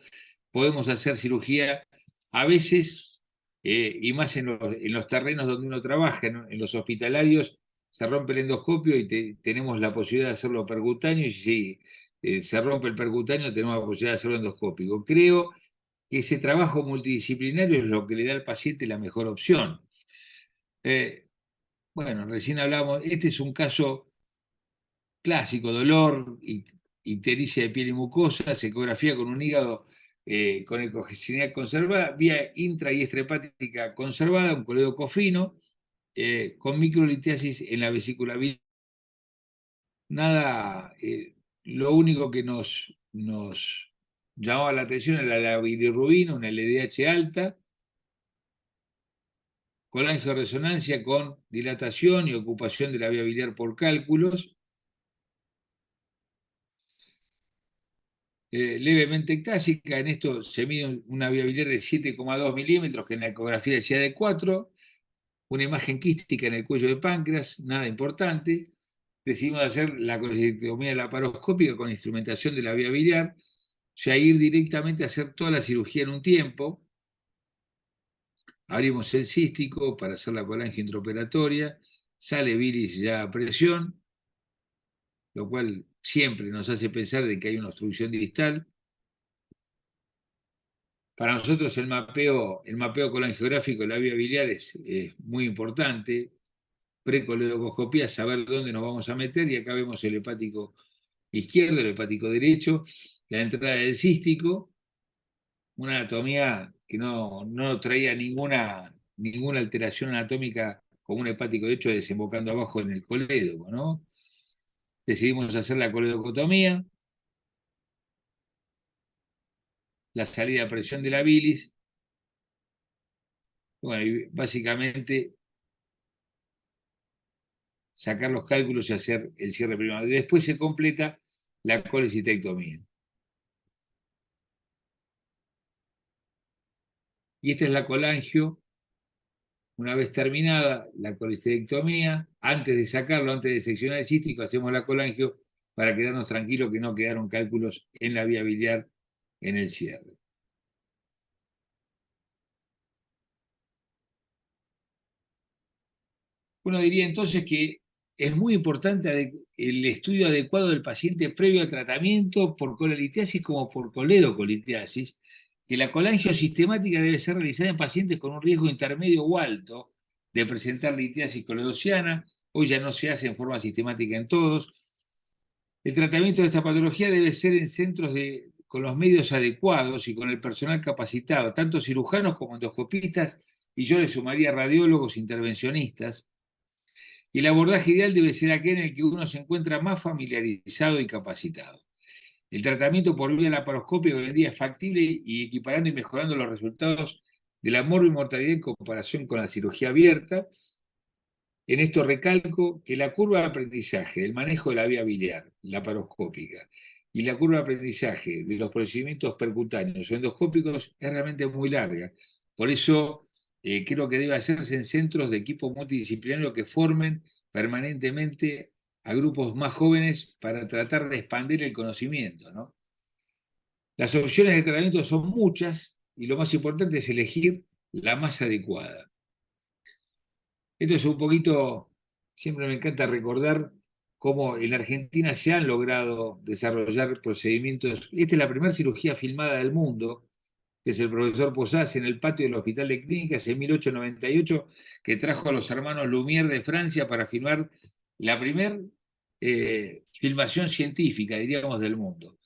podemos hacer cirugía a veces y más en los terrenos donde uno trabaja, ¿no? En los hospitalarios se rompe el endoscopio y tenemos la posibilidad de hacerlo percutáneo, y si se rompe el percutáneo tenemos la posibilidad de hacerlo endoscópico. Creo que ese trabajo multidisciplinario es lo que le da al paciente la mejor opción. Bueno, recién hablábamos, este es un caso clásico, dolor, ictericia de piel y mucosa, ecografía con un hígado con ecogenicidad conservada, vía intra y extrahepática conservada, un colédoco fino, con microlitiasis en la vesícula biliar. Nada, lo único que nos llamaba la atención era la bilirrubina, una LDH alta, colangioresonancia con dilatación y ocupación de la vía biliar por cálculos, levemente ectásica. En esto se mide una vía biliar de 7,2 milímetros, que en la ecografía decía de 4, una imagen quística en el cuello de páncreas, nada importante. Decidimos hacer la colecistectomía laparoscópica con instrumentación de la vía biliar, o sea, ir directamente a hacer toda la cirugía en un tiempo. Abrimos el cístico para hacer la colangia intraoperatoria, sale bilis ya a presión, lo cual siempre nos hace pensar de que hay una obstrucción distal. Para nosotros el mapeo colangiográfico de la vía biliar es muy importante. Precoledocoscopía, saber dónde nos vamos a meter, y acá vemos el hepático izquierdo, el hepático derecho, la entrada del cístico, una anatomía que no traía ninguna alteración anatómica como un hepático derecho desembocando abajo en el colédoco, ¿no? Decidimos hacer la coledocotomía, la salida a presión de la bilis, bueno, y básicamente sacar los cálculos y hacer el cierre primario. Después se completa la colecistectomía. Y esta es la colangio. Una vez terminada la colecistectomía, antes de sacarlo, antes de seccionar el cístico, hacemos la colangio para quedarnos tranquilos que no quedaron cálculos en la vía biliar en el cierre. Uno diría entonces que es muy importante el estudio adecuado del paciente previo al tratamiento por colelitiasis como por coledocolitiasis, que la colangio sistemática debe ser realizada en pacientes con un riesgo intermedio o alto de presentar litiasis coledociana. Hoy ya no se hace en forma sistemática en todos. El tratamiento de esta patología debe ser en centros con los medios adecuados y con el personal capacitado, tanto cirujanos como endoscopistas, y yo le sumaría radiólogos intervencionistas. Y el abordaje ideal debe ser aquel en el que uno se encuentra más familiarizado y capacitado. El tratamiento por vía laparoscópica hoy en día es factible, y equiparando y mejorando los resultados de la morbimortalidad en comparación con la cirugía abierta. En esto recalco que la curva de aprendizaje del manejo de la vía biliar laparoscópica y la curva de aprendizaje de los procedimientos percutáneos o endoscópicos es realmente muy larga. Por eso creo que debe hacerse en centros de equipo multidisciplinario que formen permanentemente a grupos más jóvenes para tratar de expandir el conocimiento, ¿no? Las opciones de tratamiento son muchas, y lo más importante es elegir la más adecuada. Esto es un poquito, siempre me encanta recordar cómo en Argentina se han logrado desarrollar procedimientos. Esta es la primera cirugía filmada del mundo, que es el profesor Posás en el patio del Hospital de Clínicas en 1898, que trajo a los hermanos Lumière de Francia para filmar la primera filmación científica, diríamos, del mundo.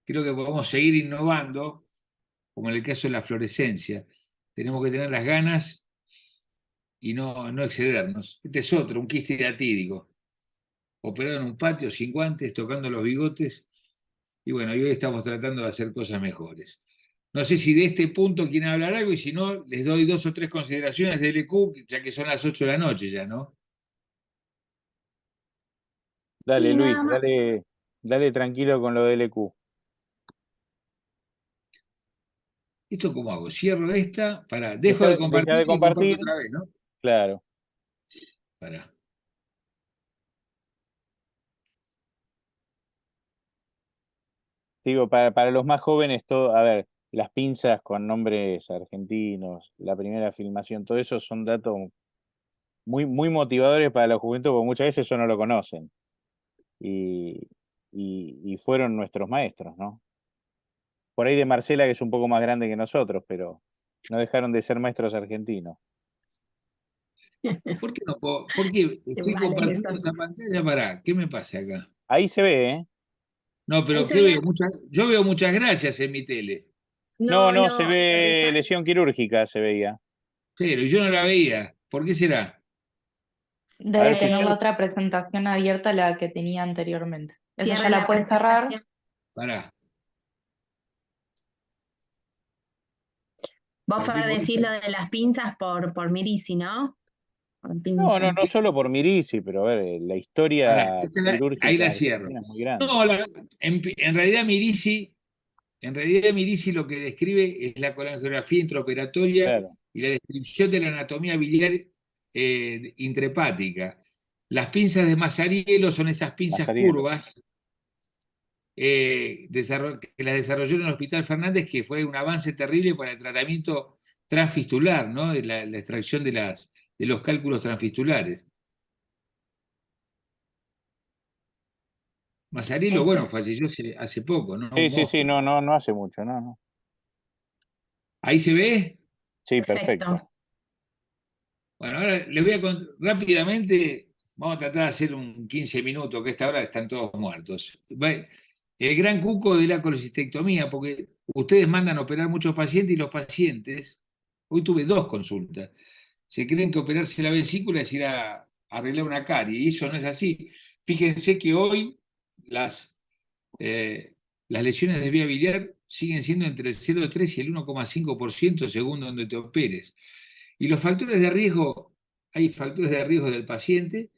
Creo que podemos seguir innovando, como en el caso de la fluorescencia. Tenemos que tener las ganas y no excedernos. Este es otro, un quiste hiatídico, operado en un patio sin guantes, tocando los bigotes, y bueno, y hoy estamos tratando de hacer cosas mejores. No sé si de este punto quieren hablar algo, y si no, les doy 2 o 3 consideraciones de LQ, ya que son las 8 de la noche ya, ¿no? Dale, Sí, Luis, nada más. dale tranquilo con lo del EQ. ¿Esto cómo hago? Cierro esta, dejo de Deja compartir de y comparto compartir, otra vez, ¿no? claro. Para. Digo, para los más jóvenes, todo, a ver, las pinzas con nombres argentinos, la primera filmación, todo eso son datos muy, muy motivadores para la juventud, porque muchas veces eso no lo conocen. Y, y fueron nuestros maestros, ¿no? Por ahí de Marcela, que es un poco más grande que nosotros, pero no dejaron de ser maestros argentinos. ¿Por qué no puedo? ¿Por qué Qué estoy valen compartiendo esos. esta pantalla? Pará, ¿qué me pasa acá? Ahí se ve, ¿eh? No, Ahí pero se ¿qué ve. veo? Yo veo muchas gracias en mi tele, No, No, no, se no, ve deja. lesión quirúrgica, se veía. pero yo no la veía. ¿Por qué será? A Debe ver, tener la fíjate. otra presentación abierta, la que tenía anteriormente. Esa ya Cierra la la puedes cerrar. presentación. Pará. Vos, Fer, Partimos de decís esta. lo de las pinzas por Mirisi, ¿no? Por No, no, pinza. no solo por Mirisi, pero a ver, la Pará, historia ahí quirúrgica la cierro. argentina es muy grande. No, en realidad Mirisi lo que describe es la colangiografía intraoperatoria Claro, y la descripción de la anatomía biliar intrahepática. Las pinzas de Mazarielo son esas pinzas Mazarielo, sí. curvas que las desarrolló en el Hospital Fernández, que fue un avance terrible para el tratamiento transfistular, ¿no? De la extracción de los cálculos transfistulares. Mazarielo, bueno, Ese. falleció hace poco, ¿no? Sí, Un sí, sí, monstruo. no, no, no hace mucho, no, no. Ahí se ve. Sí, perfecto. Perfecto. Bueno, ahora les voy a contar rápidamente, vamos a tratar de hacer un 15 minutos, que a esta hora están todos muertos. El gran cuco de la colecistectomía, porque ustedes mandan a operar muchos pacientes y los pacientes, hoy tuve 2 consultas, se creen que operarse la vesícula es ir a arreglar una carie, y eso no es así. Fíjense que hoy las, eh, las lesiones de vía biliar siguen siendo entre el 0,3 y el 1,5% según donde te operes. Y los factores de riesgo, hay factores de riesgo del paciente,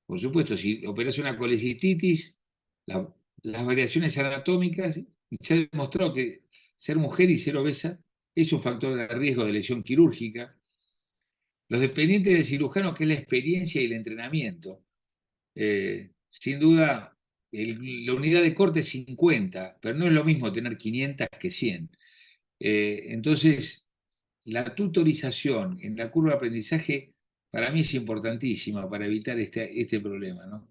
por supuesto, si operas una colecistitis, las variaciones anatómicas, ya he demostrado que ser mujer y ser obesa es un factor de riesgo de lesión quirúrgica. Los dependientes del cirujano, que es la experiencia y el entrenamiento. Sin duda, la unidad de corte es 50, pero no es lo mismo tener 500 que 100. Entonces, la tutorización en la curva de aprendizaje para mí es importantísima para evitar este problema, ¿no?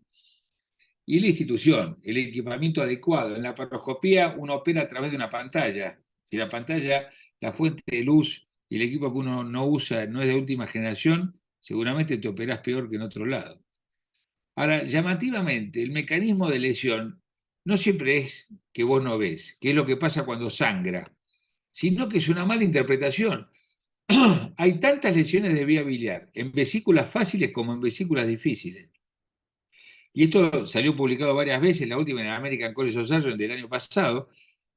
Y la institución, el equipamiento adecuado. En la paroscopía uno opera a través de una pantalla. Si la pantalla, la fuente de luz y el equipo que uno no usa no es de última generación, seguramente te operás peor que en otro lado. Ahora, llamativamente, el mecanismo de lesión no siempre es que vos no ves, que es lo que pasa cuando sangra, sino que es una mala interpretación. Hay tantas lesiones de vía biliar, en vesículas fáciles como en vesículas difíciles. Y esto salió publicado varias veces, la última en el American College of Surgeons del año pasado,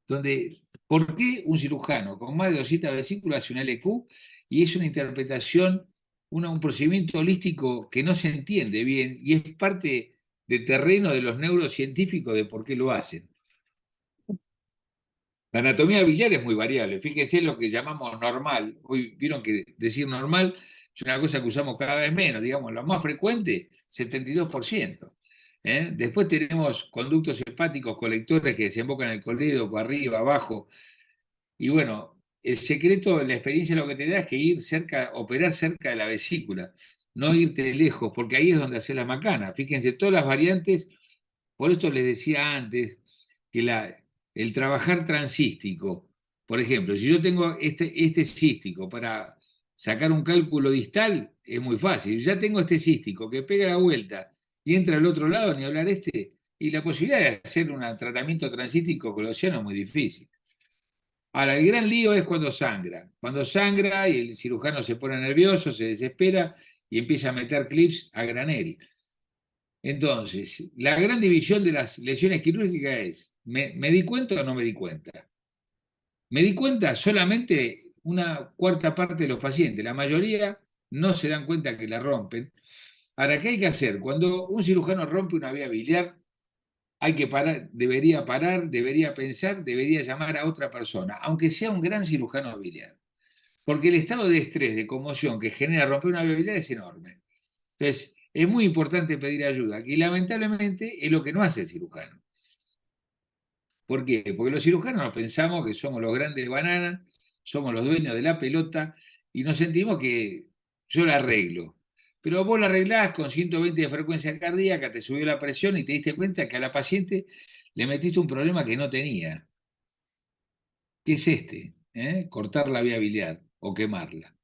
donde ¿por qué un cirujano con más de 200 vesículas hace una LQ? Y es una interpretación, un procedimiento holístico que no se entiende bien y es parte del terreno de los neurocientíficos de por qué lo hacen. La anatomía biliar es muy variable. Fíjese lo que llamamos normal. Hoy vieron que decir normal es una cosa que usamos cada vez menos. Digamos, lo más frecuente, 72%. Después tenemos conductos hepáticos colectores que desembocan en el colédoco, arriba, abajo. Y bueno, el secreto, la experiencia lo que te da es que ir cerca, operar cerca de la vesícula, no irte lejos, porque ahí es donde hace la macana. Fíjense, todas las variantes, por esto les decía antes que el trabajar transístico, por ejemplo, si yo tengo este cístico para sacar un cálculo distal, es muy fácil. Ya tengo este cístico que pega la vuelta y entra al otro lado, ni hablar y la posibilidad de hacer un tratamiento transístico colosiano es muy difícil. Ahora, el gran lío es cuando sangra. Cuando sangra y el cirujano se pone nervioso, se desespera y empieza a meter clips a granel. Entonces, la gran división de las lesiones quirúrgicas es, ¿me di cuenta o no me di cuenta? Me di cuenta solamente una cuarta parte de los pacientes. La mayoría no se dan cuenta que la rompen. Ahora, ¿qué hay que hacer? Cuando un cirujano rompe una vía biliar, hay que parar, debería pensar, debería llamar a otra persona, aunque sea un gran cirujano biliar. Porque el estado de estrés, de conmoción que genera romper una vía biliar es enorme. Entonces, es muy importante pedir ayuda, y lamentablemente es lo que no hace el cirujano. ¿Por qué? Porque los cirujanos nos pensamos que somos los grandes bananas, somos los dueños de la pelota y nos sentimos que yo la arreglo. Pero vos la arreglás con 120 de frecuencia cardíaca, te subió la presión y te diste cuenta que a la paciente le metiste un problema que no tenía. ¿Qué es este? Cortar la vía biliar o quemarla.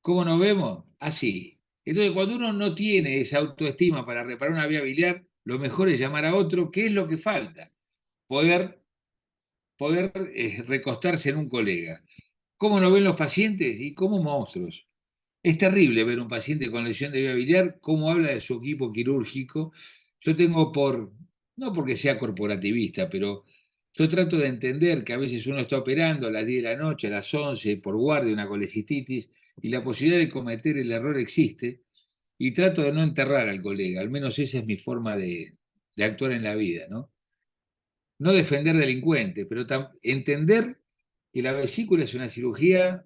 ¿Cómo nos vemos? Así. Entonces, cuando uno no tiene esa autoestima para reparar una vía biliar, lo mejor es llamar a otro. ¿Qué es lo que falta? Poder recostarse en un colega. ¿Cómo nos ven los pacientes? Y como monstruos. Es terrible ver un paciente con lesión de vía biliar, cómo habla de su equipo quirúrgico. Yo tengo no porque sea corporativista, pero yo trato de entender que a veces uno está operando a las 10 de la noche, a las 11, por guardia, una colecistitis, y la posibilidad de cometer el error existe, y trato de no enterrar al colega, al menos esa es mi forma de actuar en la vida, ¿no? No defender delincuentes, pero entender que la vesícula es una cirugía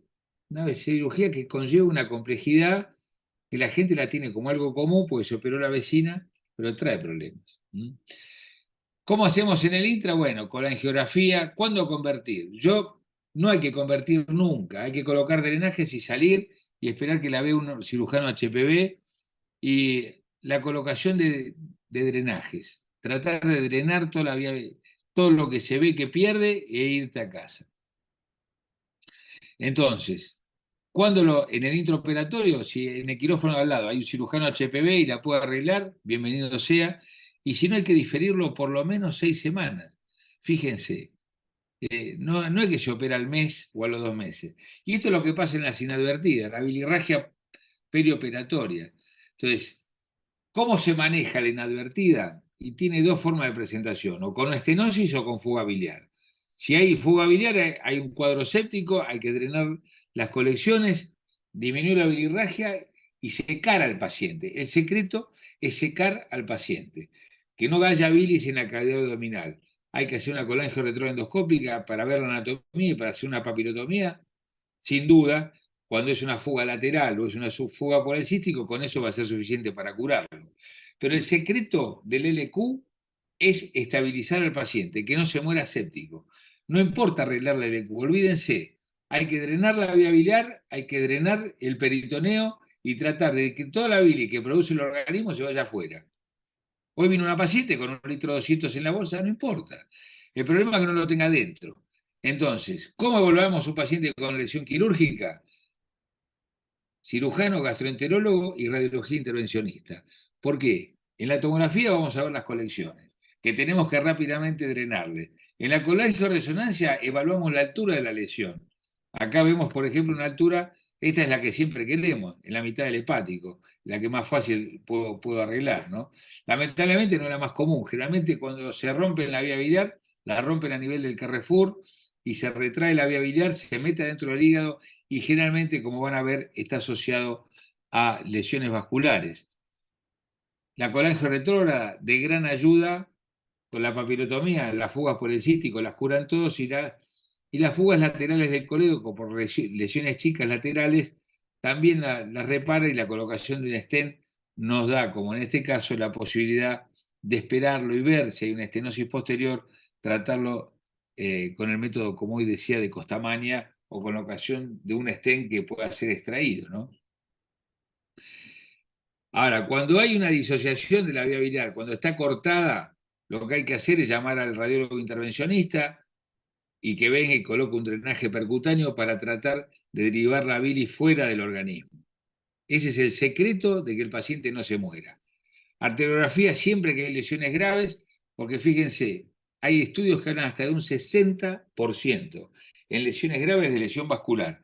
que conlleva una complejidad que la gente la tiene como algo común, porque se operó la vecina, pero trae problemas. ¿Cómo hacemos en el intra? Bueno, con la angiografía, ¿cuándo convertir? No hay que convertir nunca, hay que colocar drenajes y salir y esperar que la vea un cirujano HPV y la colocación de drenajes. Tratar de drenar toda la vía, todo lo que se ve que pierde e irte a casa. Entonces, en el intraoperatorio, si en el quirófano al lado hay un cirujano HPV y la puede arreglar, bienvenido sea, y si no hay que diferirlo por lo menos 6 semanas. Fíjense, no es que se opera al mes o a los 2 meses. Y esto es lo que pasa en las inadvertidas, la bilirragia perioperatoria. Entonces, ¿cómo se maneja la inadvertida? Y tiene dos formas de presentación, o con estenosis o con fuga biliar. Si hay fuga biliar, hay un cuadro séptico, hay que drenar las colecciones, disminuir la bilirragia y secar al paciente. El secreto es secar al paciente, que no haya bilis en la cavidad abdominal. Hay que hacer una colangio retroendoscópica para ver la anatomía y para hacer una papilotomía, sin duda. Cuando es una fuga lateral o es una fuga por el cístico, con eso va a ser suficiente para curarlo. Pero el secreto del LQ es estabilizar al paciente, que no se muera séptico. No importa arreglar la LQ, olvídense, hay que drenar la vía biliar, hay que drenar el peritoneo y tratar de que toda la bilis que produce el organismo se vaya afuera. Hoy vino una paciente con 1,2 litros en la bolsa, no importa. El problema es que no lo tenga dentro. Entonces, ¿cómo evaluamos a un paciente con lesión quirúrgica? Cirujano, gastroenterólogo y radiología intervencionista. ¿Por qué? En la tomografía vamos a ver las colecciones, que tenemos que rápidamente drenarle. En la colangio-resonancia evaluamos la altura de la lesión. Acá vemos, por ejemplo, una altura, esta es la que siempre queremos, en la mitad del hepático, la que más fácil puedo arreglar, ¿no? Lamentablemente no es la más común. Generalmente cuando se rompe en la vía biliar, la rompen a nivel del Carrefour y se retrae la vía biliar, se mete adentro del hígado y generalmente, como van a ver, está asociado a lesiones vasculares. La colangio retrógrada, de gran ayuda con la papilotomía, las fugas policísticas las curan todos y las fugas laterales del colédoco por lesiones chicas laterales también las repara y la colocación de un stent nos da, como en este caso, la posibilidad de esperarlo y ver si hay una estenosis posterior, tratarlo con el método, como hoy decía, de Costamagna o con la ocasión de un stent que pueda ser extraído, ¿no? Ahora, cuando hay una disociación de la vía biliar, cuando está cortada, lo que hay que hacer es llamar al radiólogo intervencionista y que venga y coloque un drenaje percutáneo para tratar de derivar la bilis fuera del organismo. Ese es el secreto de que el paciente no se muera. Arteriografía siempre que hay lesiones graves, porque fíjense, hay estudios que hablan hasta de un 60% en lesiones graves de lesión vascular.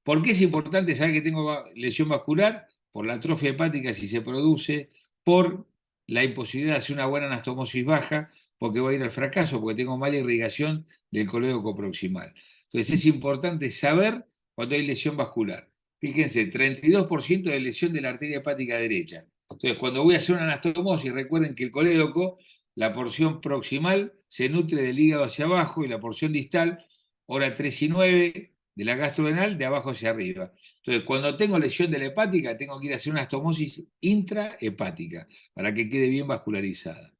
¿Por qué es importante saber que tengo lesión vascular? Por la atrofia hepática si se produce, por la imposibilidad de hacer una buena anastomosis baja, porque va a ir al fracaso, porque tengo mala irrigación del colédoco proximal. Entonces es importante saber cuando hay lesión vascular. Fíjense, 32% de lesión de la arteria hepática derecha. Entonces, cuando voy a hacer una anastomosis, recuerden que el colédoco, la porción proximal, se nutre del hígado hacia abajo y la porción distal, hora 3 y 9, de la gastrorenal, de abajo hacia arriba. Entonces, cuando tengo lesión de la hepática, tengo que ir a hacer una anastomosis intrahepática para que quede bien vascularizada.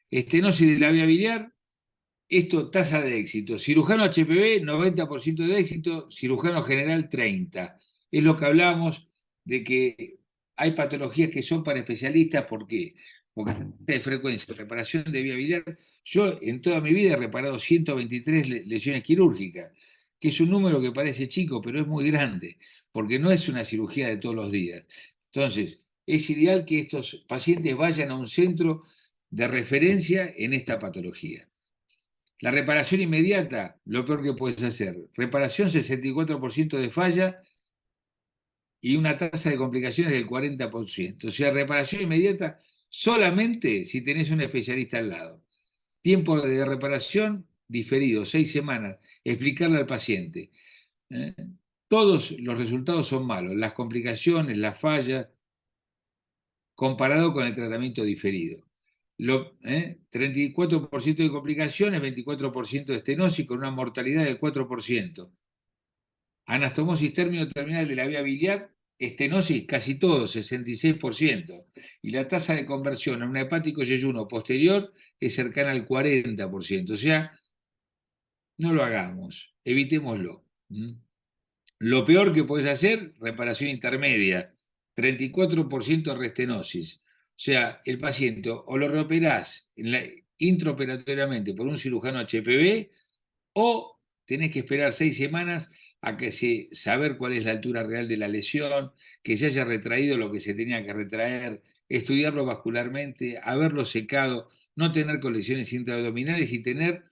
Estenosis de la vía biliar, Esto, tasa de éxito. Cirujano HPV, 90% de éxito, cirujano general, 30%. Es lo que hablamos de que hay patologías que son para especialistas. ¿Por qué? Porque de frecuencia, reparación de vía biliar. Yo en toda mi vida he reparado 123 lesiones quirúrgicas, que es un número que parece chico, pero es muy grande, porque no es una cirugía de todos los días. Entonces, es ideal que estos pacientes vayan a un centro de referencia en esta patología. La reparación inmediata, lo peor que puedes hacer. Reparación, 64% de falla y una tasa de complicaciones del 40%. O sea, reparación inmediata solamente si tenés un especialista al lado. Tiempo de reparación diferido, 6 semanas. Explicarle al paciente. ¿Eh? Todos los resultados son malos. Las complicaciones, las fallas, comparado con el tratamiento diferido. 34% de complicaciones, 24% de estenosis con una mortalidad del 4%. Anastomosis término-terminal de la vía biliar, estenosis casi todo, 66%. Y la tasa de conversión a un hepático yeyuno posterior es cercana al 40%. O sea, no lo hagamos, evitémoslo. Lo peor que puedes hacer, reparación intermedia, 34% de restenosis. O sea, el paciente o lo reoperás intraoperatoriamente por un cirujano HPV o tenés que esperar 6 semanas a que saber cuál es la altura real de la lesión, que se haya retraído lo que se tenía que retraer, estudiarlo vascularmente, haberlo secado, no tener colecciones intraabdominales y tener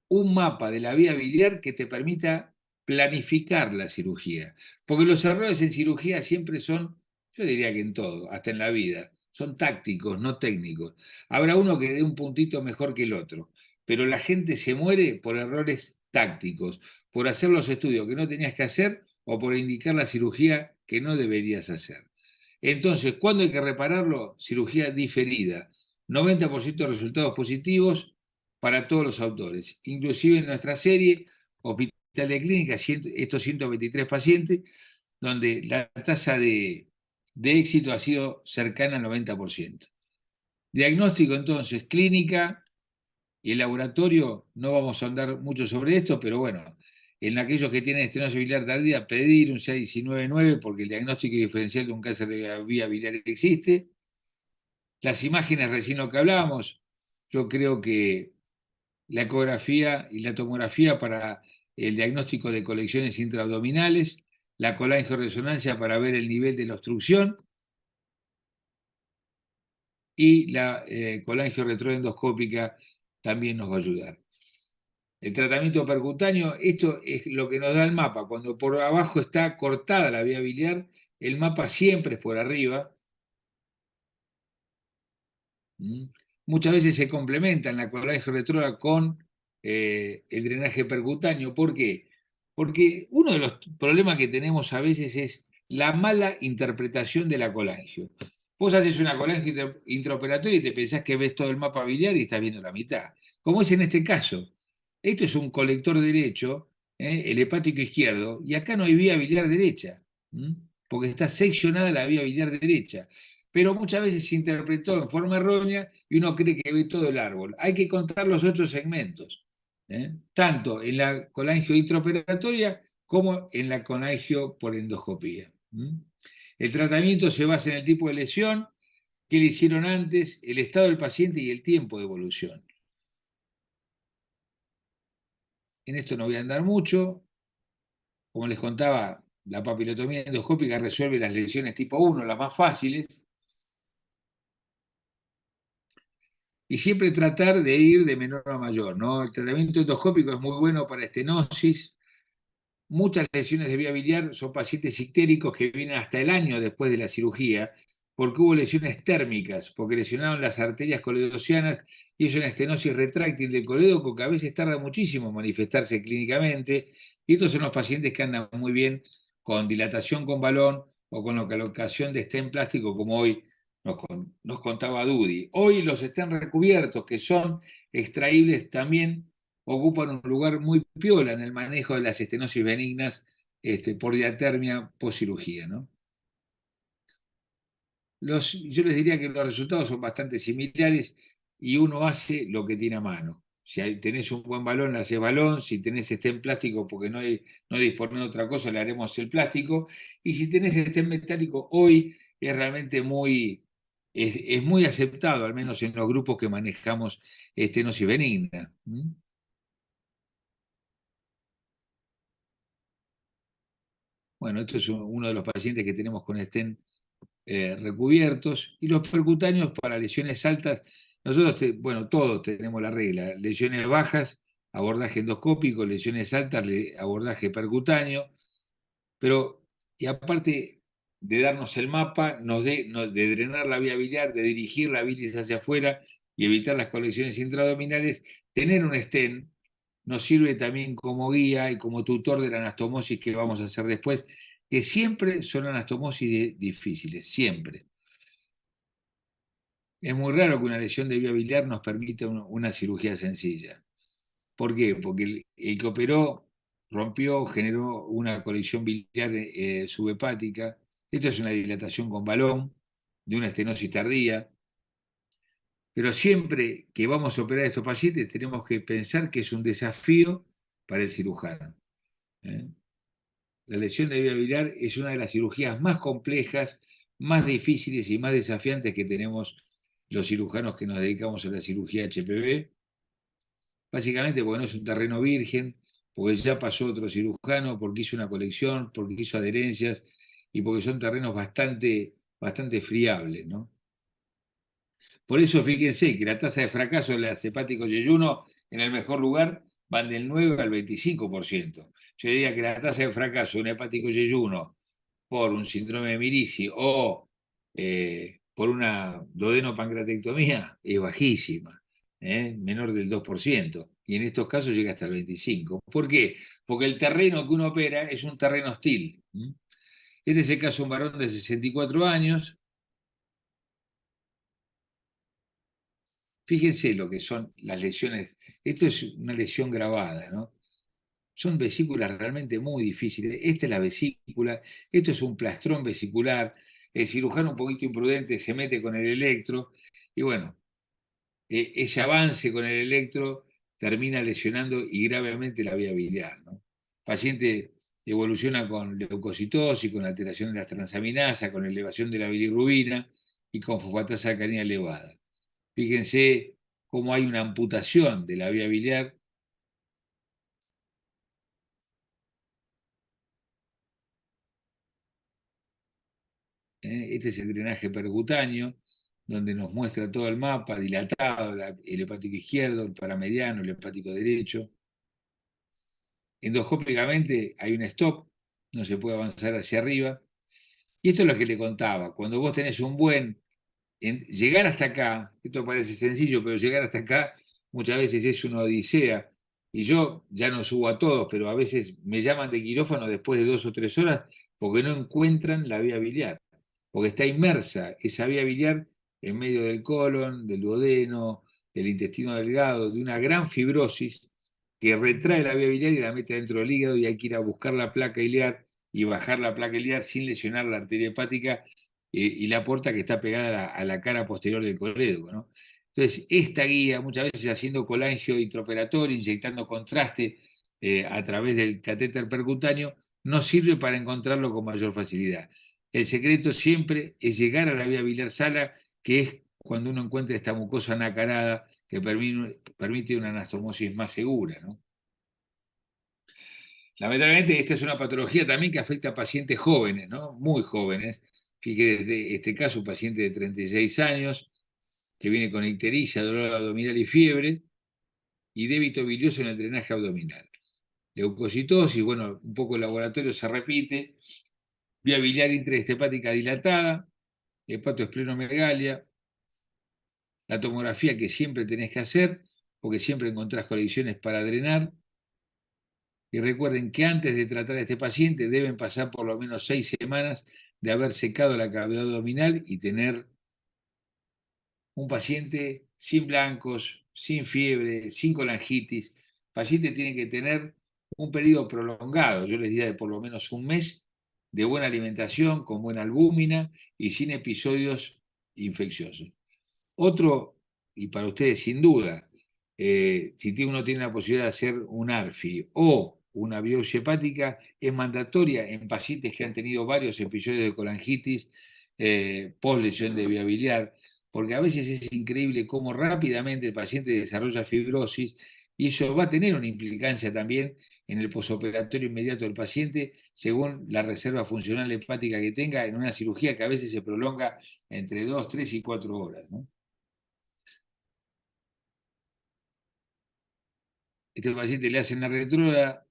un mapa de la vía biliar que te permita planificar la cirugía. Porque los errores en cirugía siempre son, yo diría que en todo, hasta en la vida, son tácticos, no técnicos. Habrá uno que dé un puntito mejor que el otro, pero la gente se muere por errores tácticos, por hacer los estudios que no tenías que hacer o por indicar la cirugía que no deberías hacer. Entonces, ¿cuándo hay que repararlo? Cirugía diferida. 90% de resultados positivos para todos los autores. Inclusive en nuestra serie, Hospital de Clínica, estos 123 pacientes, donde la tasa de éxito ha sido cercana al 90%. Diagnóstico entonces, clínica y el laboratorio, no vamos a andar mucho sobre esto, pero bueno, en aquellos que tienen estenosis biliar tardía, pedir un 6-9 porque el diagnóstico diferencial de un cáncer de la vía biliar existe. Las imágenes recién lo que hablábamos, yo creo que la ecografía y la tomografía para el diagnóstico de colecciones intraabdominales, la colangioresonancia para ver el nivel de la obstrucción y la colangioretroendoscópica también nos va a ayudar. El tratamiento percutáneo, esto es lo que nos da el mapa. Cuando por abajo está cortada la vía biliar, el mapa siempre es por arriba. Muchas veces se complementan la colangioretrógrada con el drenaje percutáneo. ¿Por qué? Porque uno de los problemas que tenemos a veces es la mala interpretación de la colangio. Vos haces una colangio intraoperatoria y te pensás que ves todo el mapa biliar y estás viendo la mitad. Como es en este caso. Esto es un colector derecho, el hepático izquierdo, y acá no hay vía biliar derecha, porque está seccionada la vía biliar derecha. Pero muchas veces se interpretó en forma errónea y uno cree que ve todo el árbol. Hay que contar los 8 segmentos, tanto en la colangio intraoperatoria como en la colangio por endoscopía. El tratamiento se basa en el tipo de lesión, qué le hicieron antes, el estado del paciente y el tiempo de evolución. En esto no voy a andar mucho. Como les contaba, la papilotomía endoscópica resuelve las lesiones tipo 1, las más fáciles. Y siempre tratar de ir de menor a mayor, ¿no? El tratamiento endoscópico es muy bueno para estenosis. Muchas lesiones de vía biliar son pacientes ictéricos que vienen hasta el año después de la cirugía, porque hubo lesiones térmicas, porque lesionaron las arterias coledocianas y es una estenosis retráctil del colédoco que a veces tarda muchísimo en manifestarse clínicamente. Y estos son los pacientes que andan muy bien con dilatación con balón o con colocación de stent plástico, como hoy nos contaba Dudi. Hoy los stent recubiertos, que son extraíbles, también ocupan un lugar muy piola en el manejo de las estenosis benignas por diatermia postcirugía, ¿no? Yo les diría que los resultados son bastante similares y uno hace lo que tiene a mano. Si tenés un buen balón, le haces balón. Si tenés stent plástico, porque no dispones de otra cosa, le haremos el plástico. Y si tenés stent metálico, hoy es realmente es muy aceptado, al menos en los grupos que manejamos estenosis benigna. Bueno, esto es uno de los pacientes que tenemos con stent recubiertos. Y los percutáneos para lesiones altas, nosotros, bueno, todos tenemos la regla: lesiones bajas, abordaje endoscópico; lesiones altas, abordaje percutáneo. Pero, y aparte de darnos el mapa, de drenar la vía biliar, de dirigir la bilis hacia afuera y evitar las colecciones intraabdominales, tener un stent nos sirve también como guía y como tutor de la anastomosis que vamos a hacer después, que siempre son anastomosis difíciles, siempre. Es muy raro que una lesión de vía biliar nos permita una cirugía sencilla. ¿Por qué? Porque el que operó rompió, generó una colisión biliar subhepática. Esto es una dilatación con balón de una estenosis tardía. Pero siempre que vamos a operar a estos pacientes tenemos que pensar que es un desafío para el cirujano. La lesión de vía biliar es una de las cirugías más complejas, más difíciles y más desafiantes que tenemos los cirujanos que nos dedicamos a la cirugía HPV. Básicamente porque no es un terreno virgen, porque ya pasó otro cirujano, porque hizo una colección, porque hizo adherencias y porque son terrenos bastante friables, ¿no? Por eso fíjense que la tasa de fracaso de las hepáticos yeyuno en el mejor lugar van del 9 al 25%. Yo diría que la tasa de fracaso de un hepático yeyuno por un síndrome de Mirici o por una duodenopancreatectomía es bajísima, menor del 2%, y en estos casos llega hasta el 25%. ¿Por qué? Porque el terreno que uno opera es un terreno hostil. Este es el caso de un varón de 64 años. Fíjense lo que son las lesiones. Esto es una lesión grabada, ¿no? Son vesículas realmente muy difíciles. Esta es la vesícula, esto es un plastrón vesicular. El cirujano, un poquito imprudente, se mete con el electro y bueno, ese avance con el electro termina lesionando y gravemente la vía biliar, ¿no? El paciente evoluciona con leucocitosis, con alteración de las transaminasas, con elevación de la bilirrubina y con fosfatasa alcalina elevada. Fíjense cómo hay una amputación de la vía biliar. Este es el drenaje percutáneo, donde nos muestra todo el mapa dilatado, el hepático izquierdo, el paramediano, el hepático derecho. Endoscópicamente hay un stop, no se puede avanzar hacia arriba. Y esto es lo que le contaba: cuando vos tenés llegar hasta acá, esto parece sencillo, pero llegar hasta acá muchas veces es una odisea. Y yo ya no subo a todos, pero a veces me llaman de quirófano después de 2 o 3 horas porque no encuentran la vía biliar, porque está inmersa esa vía biliar en medio del colon, del duodeno, del intestino delgado, de una gran fibrosis que retrae la vía biliar y la mete dentro del hígado, y hay que ir a buscar la placa iliar y bajar la placa iliar sin lesionar la arteria hepática y la porta que está pegada a la cara posterior del colédoco, ¿no? Entonces, esta guía, muchas veces haciendo colangio intraoperatorio, inyectando contraste a través del catéter percutáneo, nos sirve para encontrarlo con mayor facilidad. El secreto siempre es llegar a la vía biliar sala, que es cuando uno encuentra esta mucosa nacarada que permite una anastomosis más segura, ¿no? Lamentablemente, esta es una patología también que afecta a pacientes jóvenes, ¿no? Muy jóvenes. Fíjate, desde este caso, un paciente de 36 años que viene con ictericia, dolor abdominal y fiebre, y débito bilioso en el drenaje abdominal. Leucocitosis, bueno, un poco el laboratorio se repite, vía biliar intraestepática dilatada, hepatoesplenomegalia, la tomografía que siempre tenés que hacer, porque siempre encontrás colecciones para drenar. Y recuerden que antes de tratar a este paciente deben pasar por lo menos 6 semanas de haber secado la cavidad abdominal y tener un paciente sin blancos, sin fiebre, sin colangitis. El paciente tiene que tener un periodo prolongado, yo les diría de por lo menos un mes, de buena alimentación, con buena albúmina y sin episodios infecciosos. Otro, y para ustedes sin duda, si uno tiene la posibilidad de hacer un ARFI o una biopsia hepática, es mandatoria en pacientes que han tenido varios episodios de colangitis post lesión de vía biliar, porque a veces es increíble cómo rápidamente el paciente desarrolla fibrosis y eso va a tener una implicancia también en el posoperatorio inmediato del paciente, según la reserva funcional hepática que tenga en una cirugía que a veces se prolonga entre 2, 3 y 4 horas, ¿no? Este paciente le hacen la retrógrada,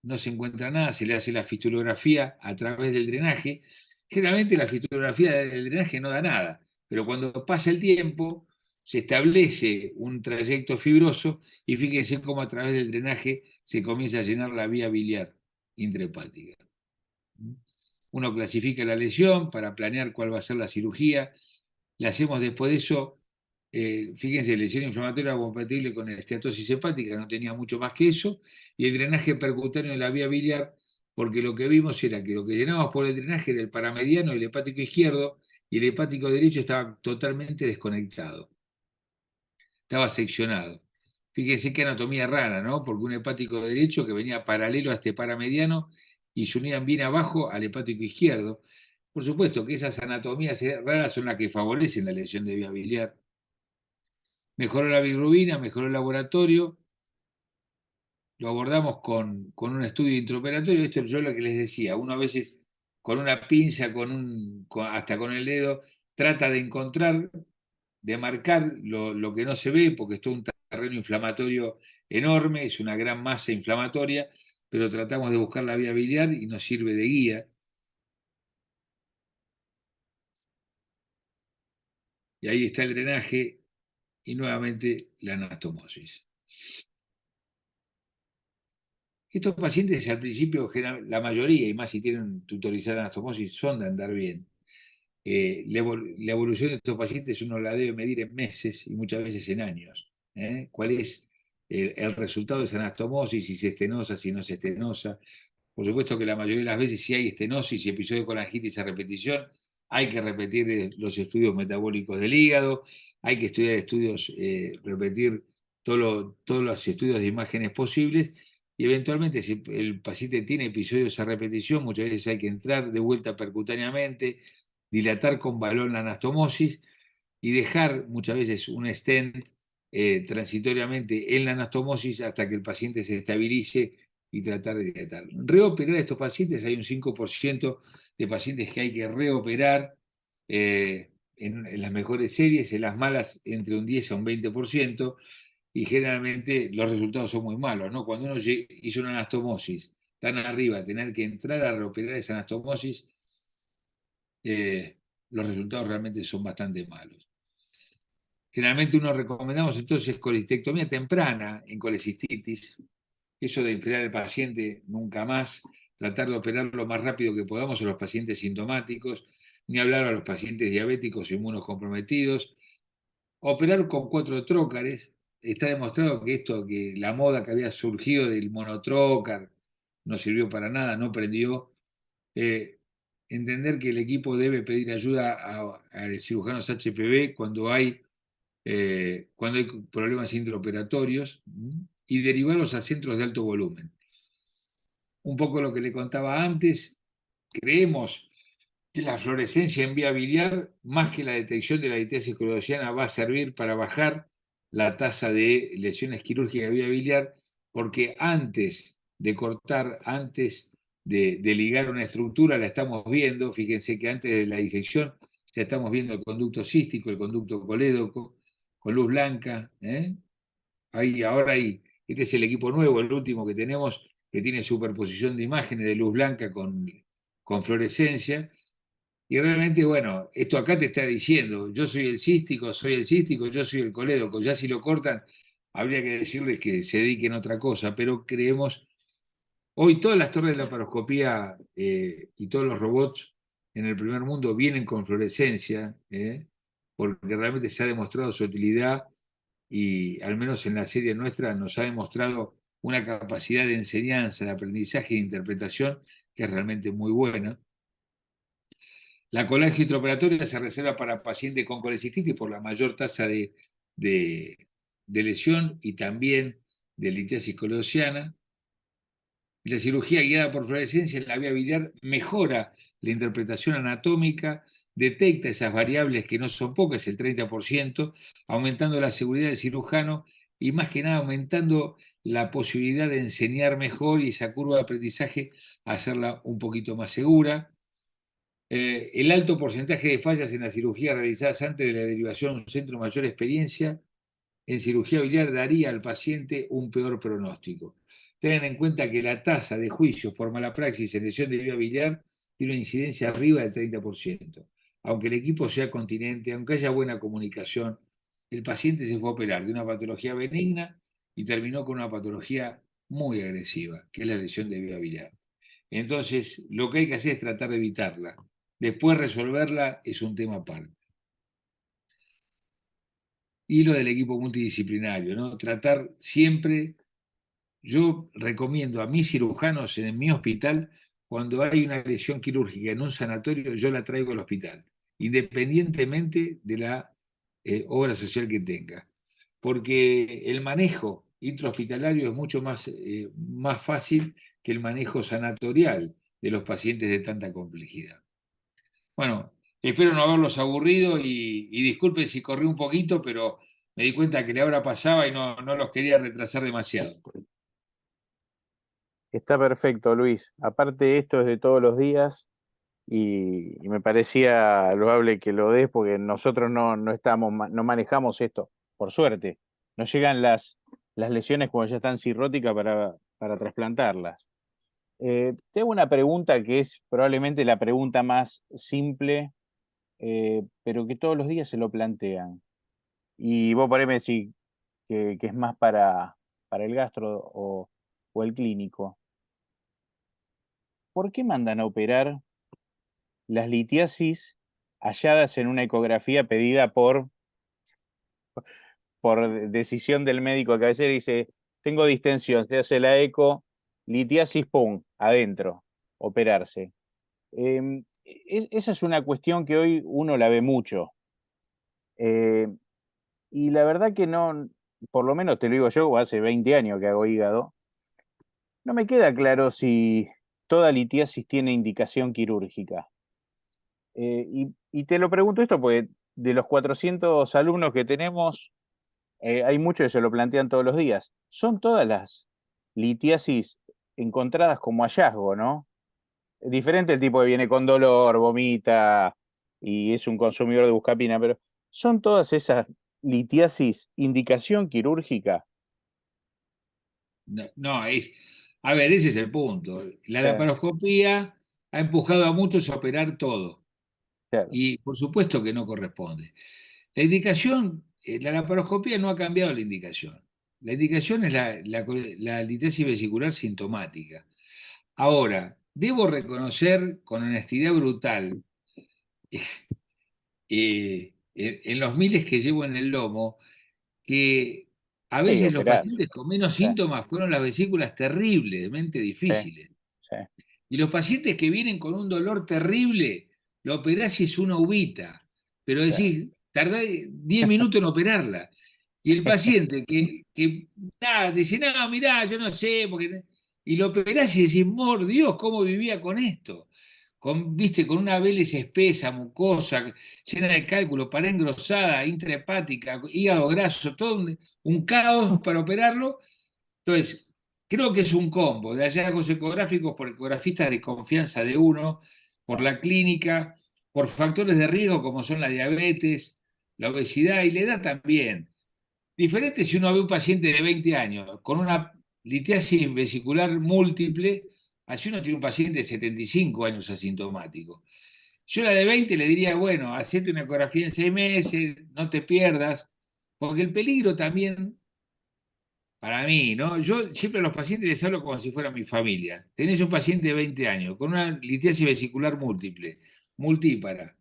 no se encuentra nada, se le hace la fistulografía a través del drenaje. Generalmente la fistulografía del drenaje no da nada, pero cuando pasa el tiempo se establece un trayecto fibroso y fíjense cómo a través del drenaje se comienza a llenar la vía biliar intrahepática. Uno clasifica la lesión para planear cuál va a ser la cirugía. Le hacemos después de eso, fíjense, lesión inflamatoria compatible con esteatosis hepática, no tenía mucho más que eso, y el drenaje percutáneo de la vía biliar, porque lo que vimos era que lo que llenábamos por el drenaje era el paramediano, el hepático izquierdo, y el hepático derecho estaba totalmente desconectado, estaba seccionado. Fíjense qué anatomía rara, ¿no? Porque un hepático derecho que venía paralelo a este paramediano y se unían bien abajo al hepático izquierdo. Por supuesto que esas anatomías raras son las que favorecen la lesión de vía biliar. Mejoró la bilirrubina, mejoró el laboratorio, lo abordamos con un estudio intraoperatorio. Esto yo lo que les decía, uno a veces con una pinza, hasta con el dedo, trata de encontrar, de marcar lo que no se ve, porque es todo un terreno inflamatorio enorme, es una gran masa inflamatoria, pero tratamos de buscar la vía biliar y nos sirve de guía. Y ahí está el drenaje y nuevamente la anastomosis. Estos pacientes al principio, la mayoría, y más si tienen tutorizada anastomosis, son de andar bien. La evolución de estos pacientes uno la debe medir en meses y muchas veces en años. ¿Cuál es el resultado de esa anastomosis? Si se estenosa, si no se estenosa. Por supuesto que la mayoría de las veces si hay estenosis y episodio de colangitis a repetición, hay que repetir los estudios metabólicos del hígado, hay que repetir todos los estudios de imágenes posibles y eventualmente si el paciente tiene episodios a repetición, muchas veces hay que entrar de vuelta percutáneamente, dilatar con balón la anastomosis y dejar muchas veces un stent transitoriamente en la anastomosis hasta que el paciente se estabilice y tratar de dilatar. Reoperar a estos pacientes, hay un 5% de pacientes que hay que reoperar en las mejores series, en las malas entre un 10 a un 20%, y generalmente los resultados son muy malos, ¿no? Cuando uno hizo una anastomosis tan arriba, tener que entrar a reoperar esa anastomosis, los resultados realmente son bastante malos. Generalmente uno recomendamos entonces colecistectomía temprana en colecistitis, eso de enfriar al paciente nunca más, tratar de operar lo más rápido que podamos a los pacientes sintomáticos, ni hablar a los pacientes diabéticos o inmunocomprometidos. Operar con 4 trócares, está demostrado que la moda que había surgido del monotrócar no sirvió para nada, no prendió. Entender que el equipo debe pedir ayuda a cirujanos HPV cuando hay problemas intraoperatorios y derivarlos a centros de alto volumen. Un poco lo que le contaba antes, creemos que la fluorescencia en vía biliar, más que la detección de la litiasis clostridiana, va a servir para bajar la tasa de lesiones quirúrgicas de vía biliar, porque antes de cortar, antes de ligar una estructura, la estamos viendo, fíjense que antes de la disección ya estamos viendo el conducto cístico, el conducto colédoco, con luz blanca. Este es el equipo nuevo, el último que tenemos, que tiene superposición de imágenes de luz blanca con fluorescencia. Y realmente, bueno, esto acá te está diciendo, yo soy el cístico, yo soy el colédoco. Ya si lo cortan, habría que decirles que se dediquen a otra cosa, pero creemos, hoy todas las torres de laparoscopía y todos los robots en el primer mundo vienen con fluorescencia, porque realmente se ha demostrado su utilidad y al menos en la serie nuestra nos ha demostrado una capacidad de enseñanza, de aprendizaje y de interpretación que es realmente muy buena. La colangia intraoperatoria se reserva para pacientes con colecistitis por la mayor tasa de de lesión y también de litiasis coloidociana. La cirugía guiada por fluorescencia en la vía biliar mejora la interpretación anatómica, detecta esas variables que no son pocas, el 30%, aumentando la seguridad del cirujano y más que nada aumentando la posibilidad de enseñar mejor y esa curva de aprendizaje hacerla un poquito más segura. El alto porcentaje de fallas en las cirugías realizadas antes de la derivación a un centro de mayor experiencia en cirugía biliar daría al paciente un peor pronóstico. Tengan en cuenta que la tasa de juicios por mala praxis en lesión de vía biliar tiene una incidencia arriba del 30%. Aunque el equipo sea continente, aunque haya buena comunicación, el paciente se fue a operar de una patología benigna y terminó con una patología muy agresiva, que es la lesión de vía biliar. Entonces, lo que hay que hacer es tratar de evitarla. Después resolverla es un tema aparte. Y lo del equipo multidisciplinario, ¿no? Tratar siempre, yo recomiendo a mis cirujanos en mi hospital, cuando hay una lesión quirúrgica en un sanatorio, yo la traigo al hospital, independientemente de la obra social que tenga. Porque el manejo intrahospitalario es mucho más fácil que el manejo sanatorial de los pacientes de tanta complejidad. Bueno, espero no haberlos aburrido y disculpen si corrí un poquito, pero me di cuenta que la hora pasaba y no los quería retrasar demasiado. Está perfecto, Luis. Aparte, esto es de todos los días y me parecía loable que lo des porque nosotros no manejamos esto, por suerte. Nos llegan las lesiones cuando ya están cirróticas para trasplantarlas. Te hago una pregunta que es probablemente la pregunta más simple, pero que todos los días se lo plantean. Y vos por ahí me decís que es más para el gastro o el clínico. ¿Por qué mandan a operar las litiasis halladas en una ecografía pedida por decisión del médico de cabecera? Dice, tengo distensión, se hace la eco, litiasis, pum, adentro, operarse. Esa es una cuestión que hoy uno la ve mucho. Y la verdad que no, por lo menos te lo digo yo, hace 20 años que hago hígado, no me queda claro si toda litiasis tiene indicación quirúrgica. Y te lo pregunto esto porque de los 400 alumnos que tenemos, hay muchos que se lo plantean todos los días. Son todas las litiasis encontradas como hallazgo, ¿no? Es diferente el tipo que viene con dolor, vomita y es un consumidor de buscapina, pero son todas esas litiasis indicación quirúrgica. No, a ver, ese es el punto. La Claro, laparoscopía ha empujado a muchos a operar todo claro, y por supuesto que no corresponde. La indicación, la laparoscopía no ha cambiado la indicación. La indicación es la litiasis vesicular sintomática. Ahora, debo reconocer con honestidad brutal, en los miles que llevo en el lomo, que a hay que veces los operar. pacientes con menos Sí, síntomas fueron las vesículas terriblemente sí, difíciles. sí, Y los pacientes que vienen con un dolor terrible, lo operás y es una uvita, pero claro. decís, tardá 10 minutos en operarla. Y el paciente que nada, dice, no, mirá, yo no sé, porque... y lo operás y decís, por Dios, ¿cómo vivía con esto? Viste, con una vélez espesa, mucosa, llena de cálculo, pared engrosada, intrahepática, hígado graso, todo un caos para operarlo. Entonces, creo que es un combo de hallazgos ecográficos por ecografistas de confianza de uno, por la clínica, por factores de riesgo como son la diabetes, la obesidad y la edad también. Diferente si uno ve un paciente de 20 años con una litiasis vesicular múltiple, así uno tiene un paciente de 75 años asintomático. Yo a la de 20 le diría, bueno, hacete una ecografía en 6 meses, no te pierdas, porque el peligro también para mí, ¿no? Yo siempre a los pacientes les hablo como si fuera mi familia. Tenés un paciente de 20 años con una litiasis vesicular múltiple, multípara,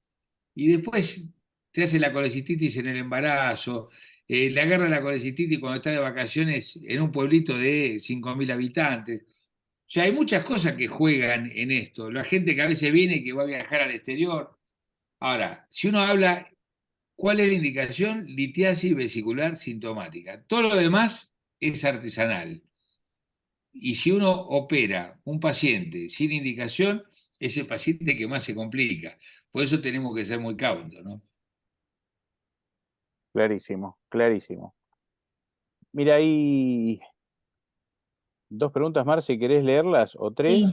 y después te hace la colecistitis en el embarazo, le agarra la colecistitis cuando está de vacaciones en un pueblito de 5.000 habitantes. O sea, hay muchas cosas que juegan en esto. La gente que a veces viene, que va a viajar al exterior. Ahora, si uno habla ¿Cuál es la indicación? Litiasis vesicular sintomática. Todo lo demás es artesanal. Y si uno opera un paciente sin indicación, es el paciente que más se complica. Por eso tenemos que ser muy cautos, ¿no? Clarísimo, clarísimo. Mira, hay dos preguntas, Marce, ¿querés leerlas? ¿O tres?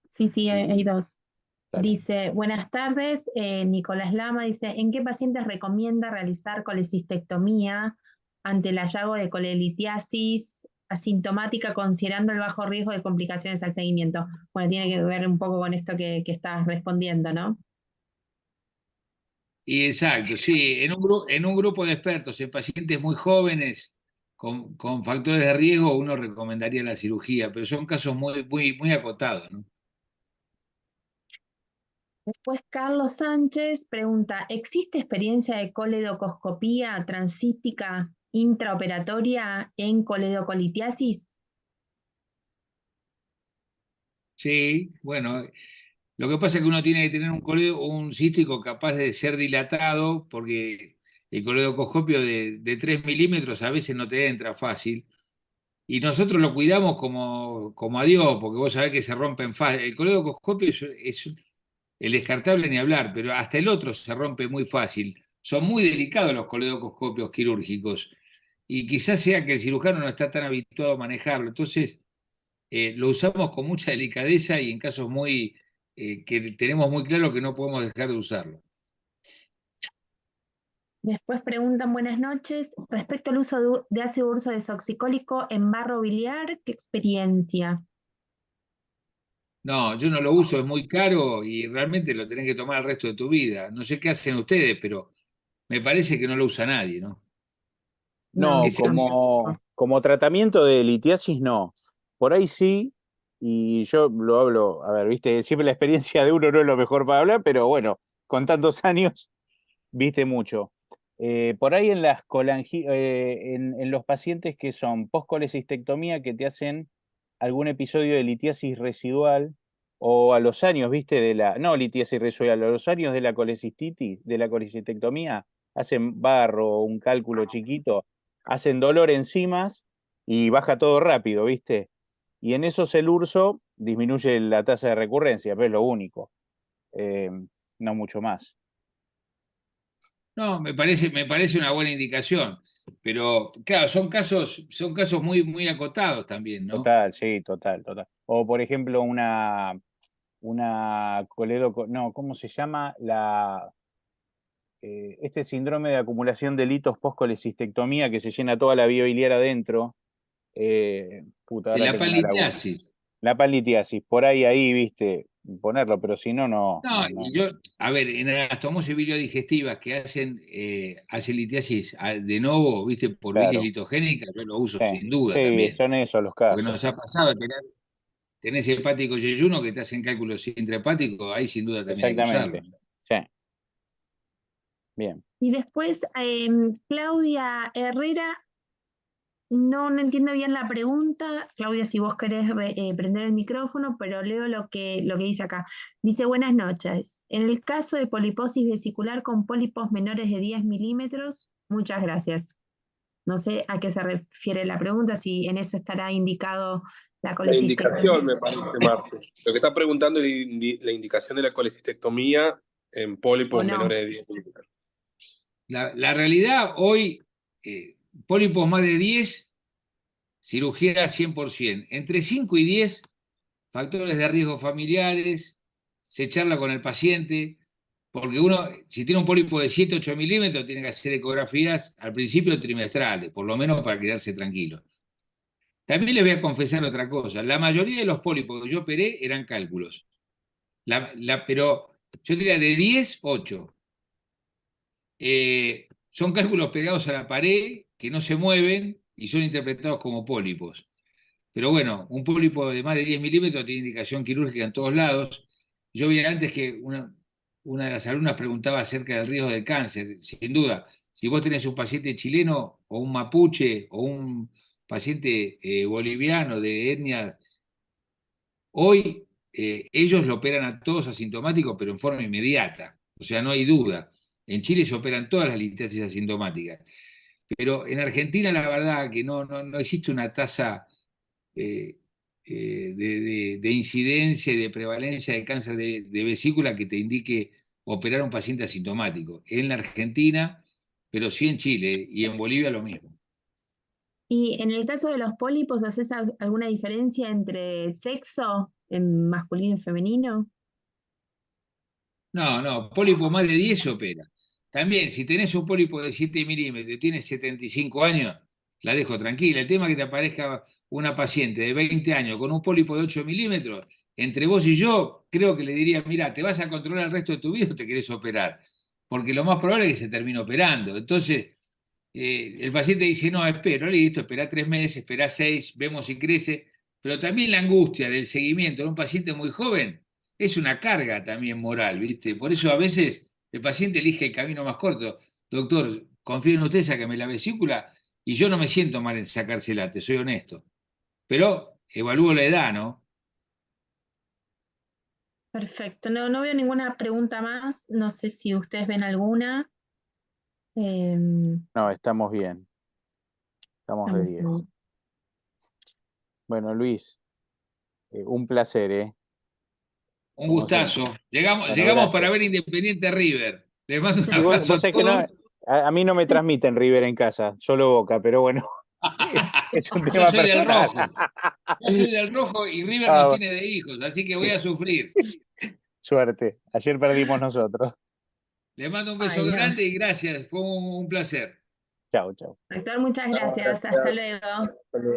Sí, hay dos. Dale. Dice, buenas tardes, Nicolás Lama dice, ¿en qué pacientes recomienda realizar colecistectomía ante el hallazgo de colelitiasis asintomática considerando el bajo riesgo de complicaciones al seguimiento? Bueno, tiene que ver un poco con esto que estás respondiendo, ¿no? Y exacto, sí, en un grupo de expertos, en pacientes muy jóvenes con factores de riesgo, uno recomendaría la cirugía, pero son casos muy acotados, ¿no? Después Carlos Sánchez pregunta, ¿existe experiencia de coledocoscopía transística intraoperatoria en coledocolitiasis? Sí, bueno, lo que pasa es que uno tiene que tener un cístico capaz de ser dilatado, porque el coledocoscopio de 3 milímetros a veces no te entra fácil. Y nosotros lo cuidamos como a Dios, porque vos sabés que se rompen fácil. El coledocoscopio es el descartable ni hablar, pero hasta el otro se rompe muy fácil. Son muy delicados los coledocoscopios quirúrgicos. Y quizás sea que el cirujano no está tan habituado a manejarlo. Entonces, lo usamos con mucha delicadeza y en casos que tenemos muy claro que no podemos dejar de usarlo. Después preguntan, buenas noches, respecto al uso de ácido urso desoxicólico en barro biliar, ¿qué experiencia? No, yo no lo uso, es muy caro y realmente lo tenés que tomar el resto de tu vida. No sé qué hacen ustedes, pero me parece que no lo usa nadie, ¿no? No, Ese- como tratamiento de litiasis no. Por ahí sí, y yo lo hablo, a ver, viste, siempre la experiencia de uno no es lo mejor para hablar, pero bueno, con tantos años, viste mucho. Por ahí en en los pacientes que son post-colecistectomía que te hacen algún episodio de litiasis residual, o a los años, viste, no litiasis residual, a los años de la colecistitis, de la colecistectomía, hacen barro, un cálculo chiquito, hacen dolor enzimas y baja todo rápido, viste. Y en esos el urso disminuye la tasa de recurrencia, pero es lo único, eh, no mucho más. no, me parece una buena indicación, pero claro, son casos muy acotados también, ¿no? Total, sí, total, total. O por ejemplo, no, ¿cómo se llama? Este síndrome de acumulación de litos post-colecistectomía que se llena toda la vía biliar adentro. Puta, De ahora la tengo una laguna. panlitiasis. La panlitiasis, por ahí, viste, ponerlo, pero si no, no, No, no, no. y yo, a ver, en las anastomosis biliodigestivas que hacen litiasis de novo, viste, por bilis Claro, litogénica, yo lo uso sí, sin duda sí, también. son esos los Porque casos. nos ha pasado, tenés hepático yeyuno que te hacen cálculos intrahepáticos, ahí sin duda también hay que usarlo. Exactamente. Sí, bien. Y después Claudia Herrera, no entiendo bien la pregunta. Claudia, si vos querés prender el micrófono, pero leo lo que dice acá. Dice, buenas noches. En el caso de poliposis vesicular con pólipos menores de 10 milímetros, muchas gracias. No sé a qué se refiere la pregunta, si en eso estará indicado la La colecistectomía. indicación, me parece, Marte. Lo que está preguntando es la indicación de la colecistectomía en ¿O pólipos no? menores de 10 milímetros. La realidad hoy, pólipos más de 10, cirugía 100%. Entre 5 y 10, factores de riesgo familiares, se charla con el paciente, porque uno, si tiene un pólipo de 7, 8 milímetros, tiene que hacer ecografías al principio trimestrales, por lo menos para quedarse tranquilo. También les voy a confesar otra cosa, la mayoría de los pólipos que yo operé eran cálculos, pero yo diría de 10, 8. Son cálculos pegados a la pared que no se mueven y son interpretados como pólipos. Pero bueno, un pólipo de más de 10 milímetros tiene indicación quirúrgica en todos lados. Yo vi antes que una de las alumnas preguntaba acerca del riesgo de cáncer. Sin duda, si vos tenés un paciente chileno o un mapuche o un paciente boliviano de etnia, hoy ellos lo operan a todos asintomáticos, pero en forma inmediata. O sea, no hay duda. En Chile se operan todas las litiasis asintomáticas, pero en Argentina la verdad que no existe una tasa eh, de incidencia y de prevalencia de cáncer de vesícula que te indique operar a un paciente asintomático. En la Argentina, pero sí en Chile y en Bolivia lo mismo. Y en el caso de los pólipos, ¿haces alguna diferencia entre sexo, en masculino y femenino? No, pólipo más de 10 se opera. También, si tenés un pólipo de 7 milímetros y tienes 75 años, la dejo tranquila. El tema es que te aparezca una paciente de 20 años con un pólipo de 8 milímetros, entre vos y yo, creo que le diría, mira, ¿te vas a controlar el resto de tu vida o te querés operar? Porque lo más probable es que se termine operando. Entonces, el paciente dice, no, espero, listo, espera 3 meses, espera 6, vemos si crece, pero también la angustia del seguimiento de un paciente muy joven es una carga también moral, ¿viste? Por eso a veces el paciente elige el camino más corto. Doctor, confío en usted, sáqueme la vesícula y yo no me siento mal en sacársela, te soy honesto. Pero evalúo la edad, ¿no? Perfecto. No veo ninguna pregunta más. No sé si ustedes ven alguna. No, estamos bien. Estamos de 10. Bueno, Luis, un placer, ¿eh? Un Como gustazo. siempre. Llegamos, Bueno, llegamos para gracias. ver Independiente River. Les mando un Y vos abrazo a sabés que no, todos. a mí no me transmiten River en casa, solo Boca, pero bueno, es un Yo tema soy del personal. rojo. Yo soy del rojo y River nos Ah, tiene de hijos, así que voy sí, a sufrir. suerte. Ayer perdimos nosotros. Les mando un beso Ay, no. grande y gracias. Fue un placer. Chau, chau. Doctor, muchas gracias. Hasta luego.